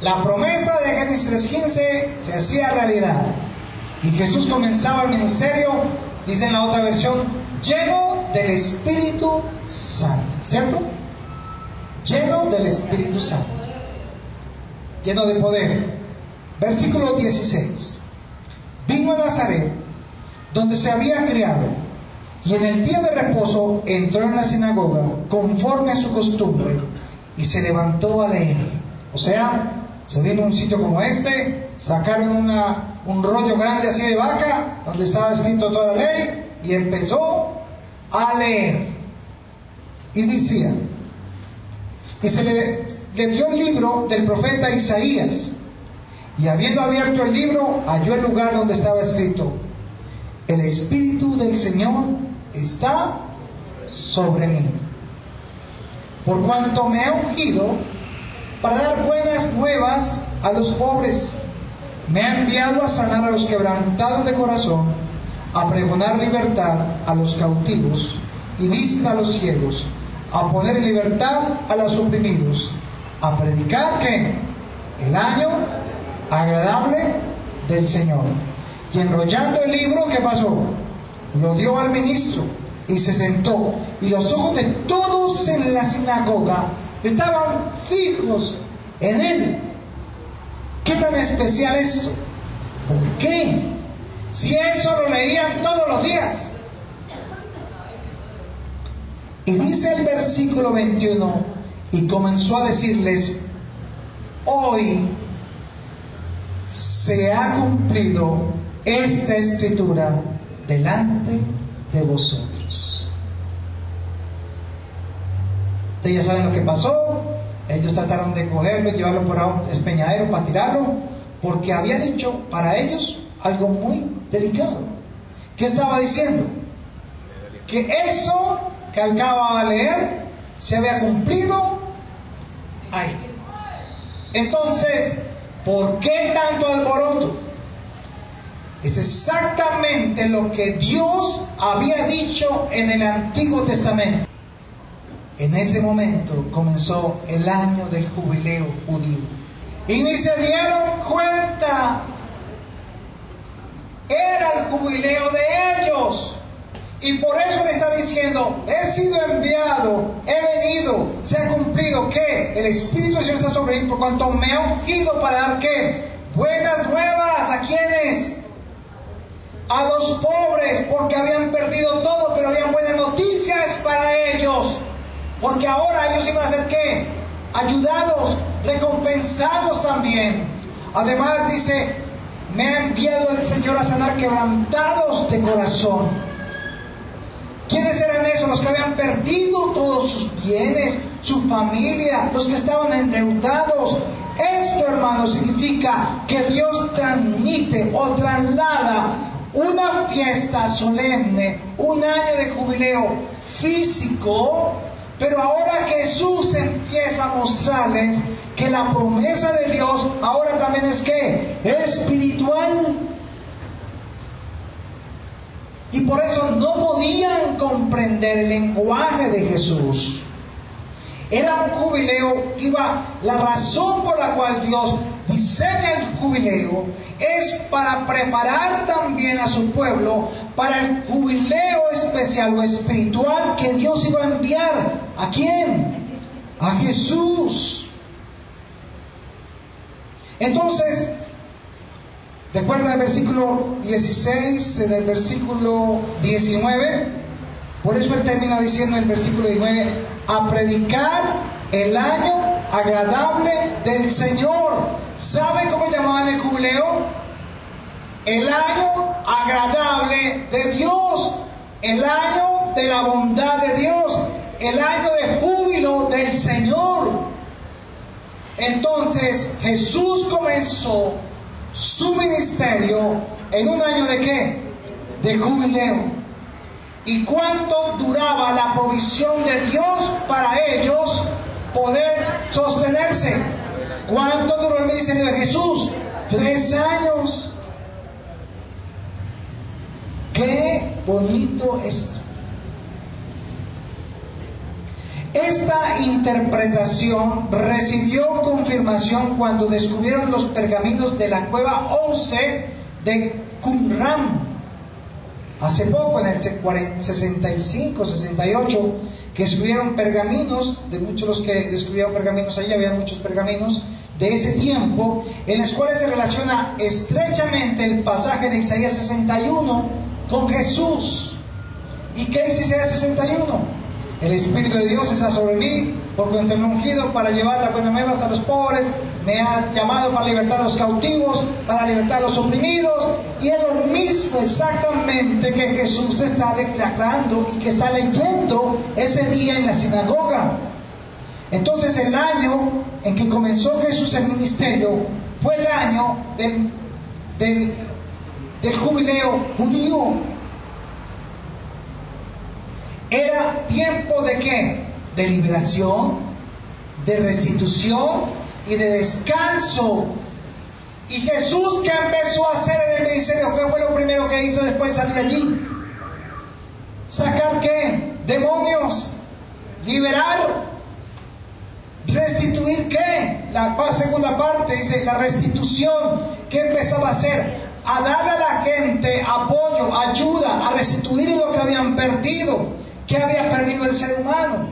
La promesa de Génesis 3:15 se hacía realidad, y Jesús comenzaba el ministerio, dice en la otra versión, lleno del Espíritu Santo, ¿cierto? Lleno del Espíritu Santo, lleno de poder. Versículo 16. Vino a Nazaret, donde se había criado, y en el día de reposo entró en la sinagoga conforme a su costumbre, y se levantó a leer. O sea, se vino a un sitio como este, sacaron un rollo grande así de vaca, donde estaba escrito toda la ley, y empezó a leer. Y decía, y se le dio el libro del profeta Isaías, y habiendo abierto el libro, halló el lugar donde estaba escrito: el Espíritu del Señor está sobre mí, por cuanto me ha ungido para dar buenas nuevas a los pobres, me ha enviado a sanar a los quebrantados de corazón, a pregonar libertad a los cautivos y vista a los ciegos, a poner en libertad a los oprimidos, a predicar que el año agradable del Señor. Y enrollando el libro, ¿qué pasó? Lo dio al ministro y se sentó, y los ojos de todos en la sinagoga estaban fijos en él. ¿Qué tan especial esto? ¿Por qué? Si eso lo leían todos los días. Y dice el versículo 21, y comenzó a decirles: hoy se ha cumplido esta escritura delante de vosotros. Ustedes ya saben lo que pasó. Ellos trataron de cogerlo y llevarlo por un despeñadero para tirarlo, porque había dicho para ellos algo muy delicado. ¿Qué estaba diciendo? Que eso que acababa de leer se había cumplido ahí. Entonces, ¿por qué tanto alboroto? Es exactamente lo que Dios había dicho en el Antiguo Testamento. En ese momento comenzó el año del jubileo judío. Y ni se dieron cuenta. Era el jubileo de ellos. Y por eso le está diciendo: he sido enviado, he venido, se ha cumplido. ¿Qué? El Espíritu del Señor está sobre mí, por cuanto me ha ungido para dar ¿qué? Buenas nuevas. ¿A quiénes? a los pobres porque habían perdido todo, pero habían buenas noticias para ellos, porque ahora ellos iban a ser ¿qué? Ayudados, recompensados también. Además dice, me ha enviado el Señor a sanar quebrantados de corazón. ¿Quiénes eran esos? Los que habían perdido todos sus bienes, su familia, los que estaban endeudados. Esto, hermanos, significa que Dios transmite o traslada una fiesta solemne, un año de jubileo físico, pero ahora Jesús empieza a mostrarles que la promesa de Dios ahora también es ¿qué? Espiritual. Y por eso no podían comprender el lenguaje de Jesús. Era un jubileo, la razón por la cual Dios diseña el jubileo es para preparar también a su pueblo para el jubileo especial o espiritual que Dios iba a enviar. ¿A quién? A Jesús. Entonces, recuerda el versículo 16, en el versículo 19, por eso él termina diciendo en el versículo 19, a predicar el año agradable del Señor. ¿Sabe cómo llamaban el jubileo? El año agradable de Dios, el año de la bondad de Dios, el año de júbilo del Señor. Entonces Jesús comenzó su ministerio en un año de ¿qué? De jubileo. ¿Y cuánto duraba la provisión de Dios para ellos poder sostenerse? ¿Cuánto duró el ministerio de Jesús? 3 años. ¡Qué bonito esto! Esta interpretación recibió confirmación cuando descubrieron los pergaminos de la cueva 11 de Qumran. Hace poco, en el 65, 68, que descubrieron pergaminos, de muchos los que descubrieron pergaminos allí, había muchos pergaminos de ese tiempo, en los cuales se relaciona estrechamente el pasaje de Isaías 61 con Jesús. ¿Y qué dice Isaías 61? El Espíritu de Dios está sobre mí, por cuanto me ha ungido para llevar la buena nueva a los pobres, me ha llamado para libertar a los cautivos, para libertar a los oprimidos, y es lo mismo exactamente que Jesús está declarando y que está leyendo ese día en la sinagoga. Entonces el año en que comenzó Jesús el ministerio fue el año del jubileo judío. Era tiempo de ¿qué? De liberación, de restitución y de descanso. Y Jesús, ¿qué empezó a hacer en el ministerio? ¿Qué fue lo primero que hizo después de salir de allí? ¿Sacar qué? Demonios. Liberar. ¿Restituir qué? La segunda parte dice la restitución. ¿Qué empezaba a hacer? A darle a la gente apoyo, ayuda, a restituir lo que habían perdido. ¿Qué había perdido el ser humano?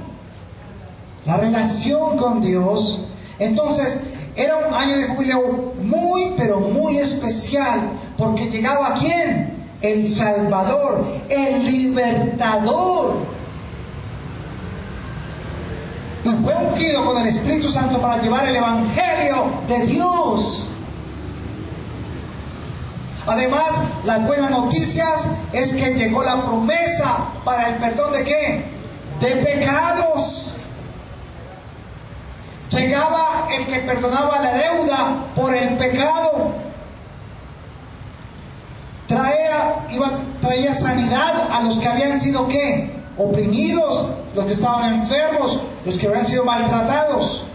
La relación con Dios. Entonces, era un año de jubileo muy, pero muy especial, porque llegaba ¿quién? El Salvador, el Libertador. Y fue ungido con el Espíritu Santo para llevar el Evangelio de Dios. Además, las buenas noticias es que llegó la promesa para el perdón de ¿qué? De pecados. Llegaba el que perdonaba la deuda por el pecado. Traía sanidad a los que habían sido ¿qué? Oprimidos, los que estaban enfermos, los que habían sido maltratados.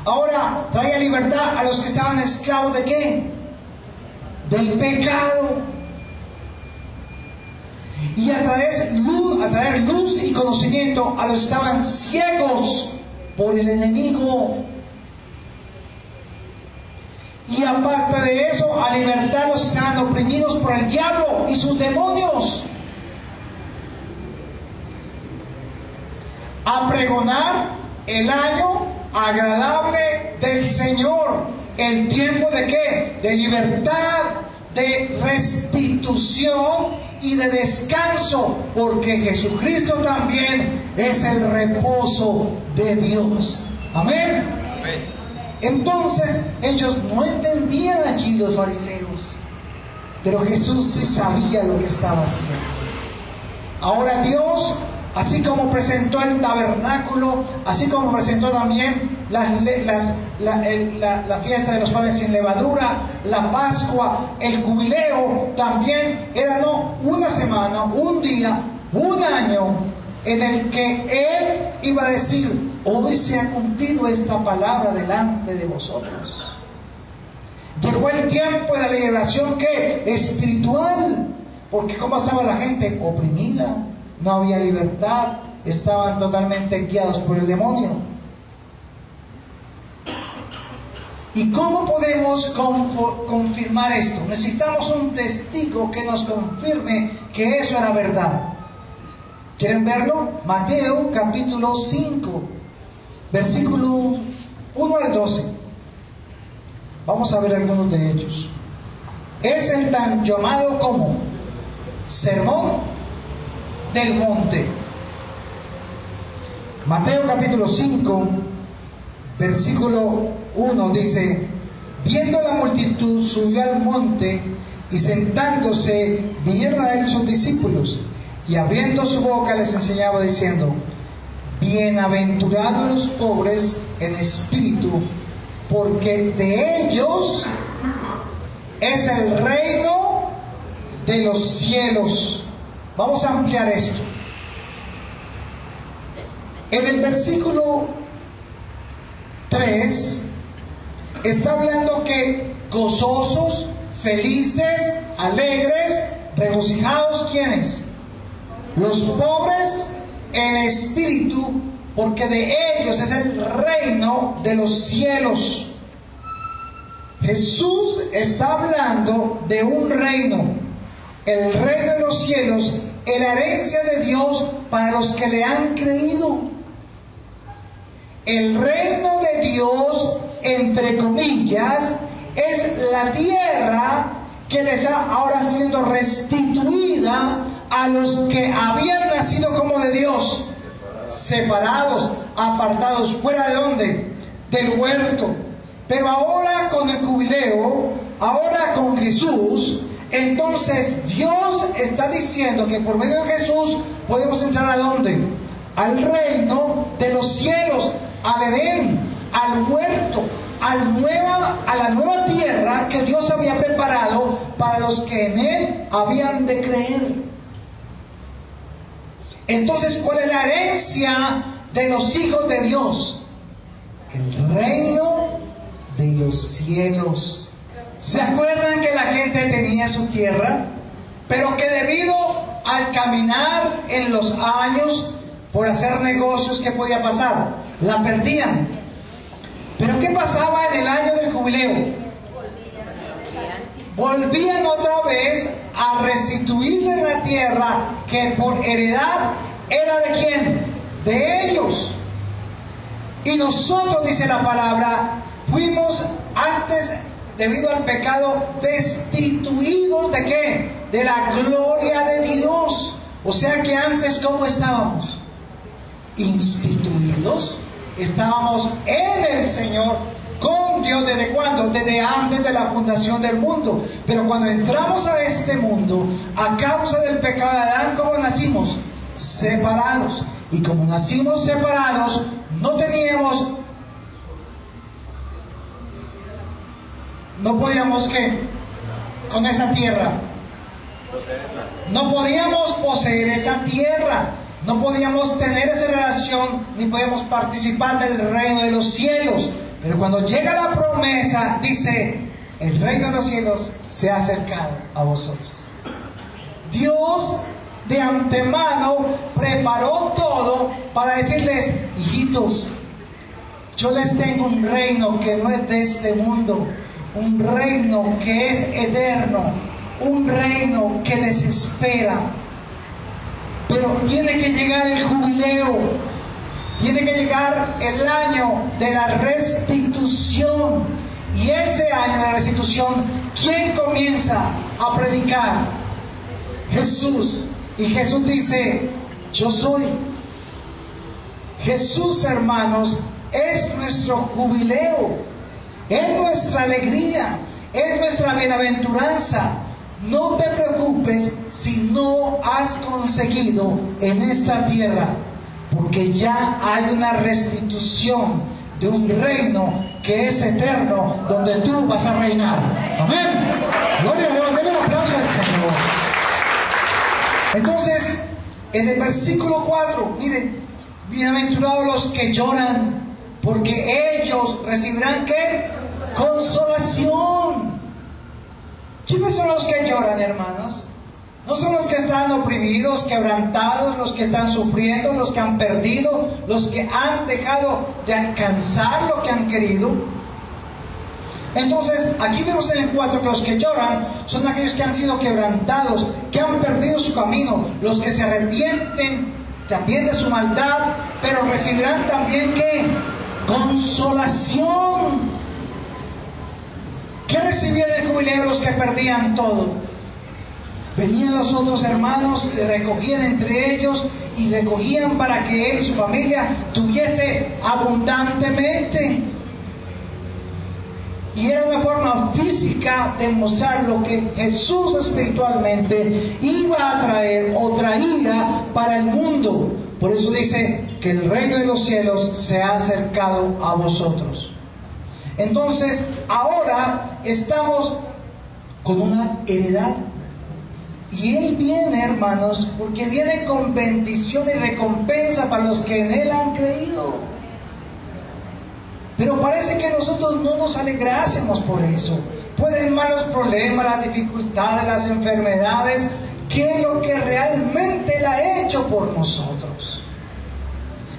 Ahora traía libertad a los que estaban esclavos de ¿qué? Del pecado. Y a traer luz y conocimiento a los que estaban ciegos por el enemigo. Y aparte de eso, a libertar a los que estaban oprimidos por el diablo y sus demonios. A pregonar el año agradable del Señor. El tiempo de ¿qué? De libertad, de restitución y de descanso, porque Jesucristo también es el reposo de Dios. Amén. Entonces ellos no entendían allí, los fariseos, pero Jesús sí sabía lo que estaba haciendo. Ahora Dios, así como presentó el tabernáculo, así como presentó también la fiesta de los panes sin levadura, la Pascua, el jubileo, también era no una semana, un día, un año, en el que Él iba a decir: hoy se ha cumplido esta palabra delante de vosotros. Llegó el tiempo de la liberación, ¿qué? Espiritual. Porque ¿cómo estaba la gente? Oprimida, no había libertad, estaban totalmente guiados por el demonio. ¿Y cómo podemos confirmar esto? Necesitamos un testigo que nos confirme que eso era verdad. ¿Quieren verlo? Mateo capítulo 5, versículo 1 al 12. Vamos a ver algunos de ellos. Es el tan llamado como Sermón del Monte. Mateo capítulo 5, versículo 1 dice: viendo la multitud, subió al monte, y sentándose, vinieron a él sus discípulos, y abriendo su boca les enseñaba diciendo: bienaventurados los pobres en espíritu, porque de ellos es el reino de los cielos. Vamos a ampliar esto. En el versículo 3 está hablando que gozosos, felices, alegres, regocijados, ¿quiénes? Los pobres en espíritu, porque de ellos es el reino de los cielos. Jesús está hablando de un reino, el reino de los cielos, en la herencia de Dios para los que le han creído. El reino de Dios, entre comillas, es la tierra que les está ahora siendo restituida a los que habían nacido como de Dios, separados, apartados, ¿fuera de dónde? Del huerto. Pero ahora con el jubileo, ahora con Jesús, entonces Dios está diciendo que por medio de Jesús podemos entrar ¿a dónde? Al reino de los cielos, al Edén, al huerto, a la nueva tierra que Dios había preparado para los que en Él habían de creer. Entonces, ¿cuál es la herencia de los hijos de Dios? El reino de los cielos. ¿Se acuerdan que la gente tenía su tierra, pero que debido al caminar en los años, por hacer negocios, ¿qué podía pasar? La perdían. ¿Pero qué pasaba en el año del jubileo? Volvían otra vez a restituirle la tierra que por heredad era ¿de quién? De ellos. Y nosotros, dice la palabra, fuimos antes, debido al pecado, destituidos ¿de qué? De la gloria de Dios. O sea que antes, ¿cómo estábamos? Instituidos. Estábamos en el Señor, con Dios. ¿Desde cuándo? Desde antes de la fundación del mundo. Pero cuando entramos a este mundo, a causa del pecado de Adán, ¿cómo nacimos? Separados. Y como nacimos separados, no podíamos ¿qué? Con esa tierra. No podíamos poseer esa tierra. No podíamos tener esa relación, ni podíamos participar del reino de los cielos. Pero cuando llega la promesa, dice: el reino de los cielos se ha acercado a vosotros. Dios de antemano preparó todo para decirles: hijitos, yo les tengo un reino que no es de este mundo, un reino que es eterno, un reino que les espera. Pero tiene que llegar el jubileo, tiene que llegar el año de la restitución. Y ese año de la restitución, ¿quién comienza? a predicar Jesús. Y Jesús dice: yo soy. Jesús, hermanos, es nuestro jubileo, es nuestra alegría, es nuestra bienaventuranza. No te preocupes si no has conseguido en esta tierra, porque ya hay una restitución de un reino que es eterno, donde tú vas a reinar. Amén. Gloria a Dios. Denle un aplauso al Señor. Entonces, en el versículo 4, miren: bienaventurados los que lloran, porque ellos recibirán ¿qué? Consolación. ¿Quiénes son los que lloran, hermanos? No son los que están oprimidos, quebrantados, los que están sufriendo, los que han perdido, los que han dejado de alcanzar lo que han querido. Entonces, aquí vemos en el 4 que los que lloran son aquellos que han sido quebrantados, que han perdido su camino, los que se arrepienten también de su maldad, pero recibirán también ¿qué? Consolación. ¿Qué recibían el jubileo los que perdían todo? Venían los otros hermanos y recogían entre ellos, y recogían para que él y su familia tuviese abundantemente. Y era una forma física de mostrar lo que Jesús espiritualmente iba a traer o traía para el mundo. Por eso dice que el reino de los cielos se ha acercado a vosotros. Entonces, ahora estamos con una heredad. Y Él viene, hermanos, porque viene con bendición y recompensa para los que en Él han creído. Pero parece que nosotros no nos alegrásemos por eso. Pueden más los problemas, las dificultades, las enfermedades. ¿Qué es lo que realmente Él ha hecho por nosotros?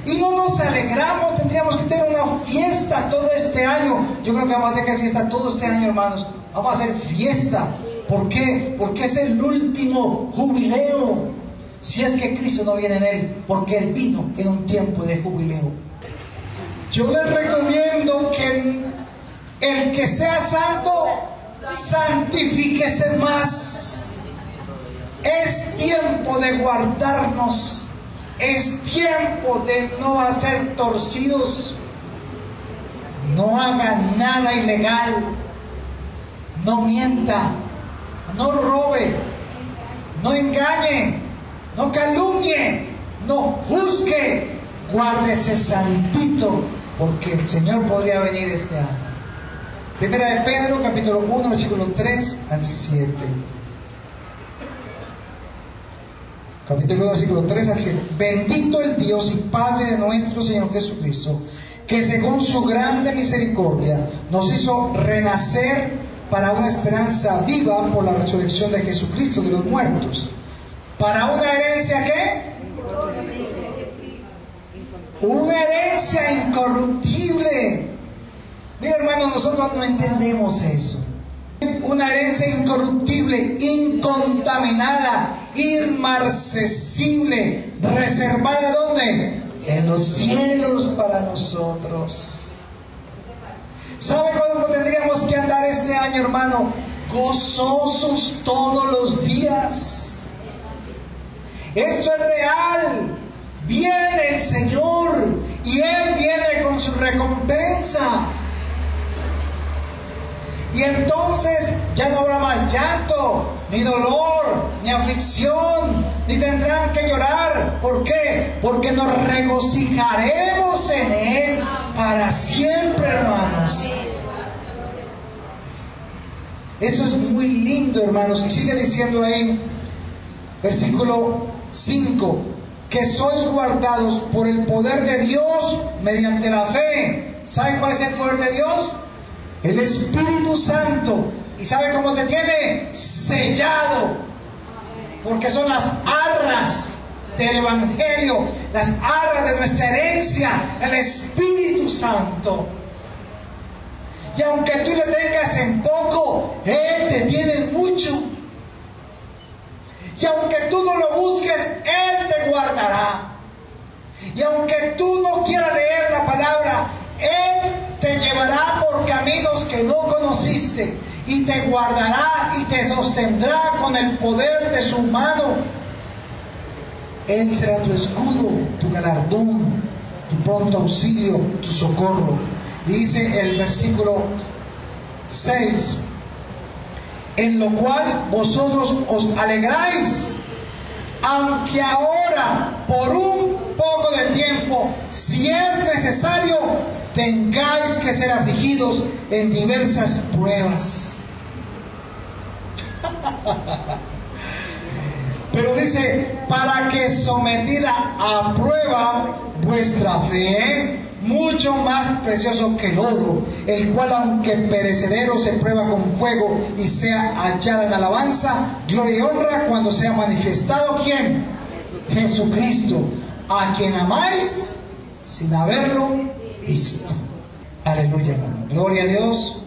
Y no nos alegramos. Tendríamos que tener una fiesta todo este año. Yo creo que vamos a tener fiesta todo este año, hermanos. Vamos a hacer fiesta. ¿Por qué? Porque es el último jubileo. Si es que Cristo no viene en él, porque Él vino en un tiempo de jubileo. Yo les recomiendo que el que sea santo, santifíquese más. Es tiempo de guardarnos. Es tiempo de no hacer torcidos. No haga nada ilegal. No mienta. No robe. No engañe. No calumnie. No juzgue. Guárdese santito, porque el Señor podría venir este año. Primera de Pedro, capítulo 1, versículo 3 al 7. Capítulo 1, versículo 3 al 7. Bendito el Dios y Padre de nuestro Señor Jesucristo, que según su grande misericordia nos hizo renacer para una esperanza viva por la resurrección de Jesucristo de los muertos. ¿Para una herencia qué? Una herencia incorruptible. Mira, hermano, nosotros no entendemos eso. Una herencia incorruptible, incontaminada, inmarcesible, reservada ¿dónde? En los cielos para nosotros. ¿Sabe cómo tendríamos que andar este año, hermano? Gozosos todos los días. Esto es real. Viene el Señor y Él viene con su recompensa. Y entonces ya no habrá más llanto, ni dolor, ni aflicción, ni tendrán que llorar. ¿Por qué? Porque nos regocijaremos en Él para siempre, hermanos. Eso es muy lindo, hermanos. Y sigue diciendo ahí, versículo 5, que sois guardados por el poder de Dios mediante la fe. ¿Saben cuál es el poder de Dios? El Espíritu Santo. ¿Y sabe cómo te tiene? Sellado. Porque son las arras del Evangelio, las arras de nuestra herencia, el Espíritu Santo. Y aunque tú le tengas en poco, Él te tiene en mucho. Y aunque tú no lo busques, Él te guardará. Y aunque tú no quieras leer la palabra, Él te llevará por caminos que no conociste, y te guardará y te sostendrá con el poder de su mano. Él será tu escudo, tu galardón, tu pronto auxilio, tu socorro. Dice el versículo 6, en lo cual vosotros os alegráis, aunque ahora, por un poco de tiempo, si es necesario, tengáis que ser afligidos en diversas pruebas. Pero dice, para que sometida a prueba vuestra fe, mucho más precioso que el oro, el cual aunque perecedero se prueba con fuego y sea hallada en alabanza, gloria y honra cuando sea manifestado, ¿quién? Jesucristo, a quien amáis sin haberlo visto. Aleluya, hermano. Gloria a Dios.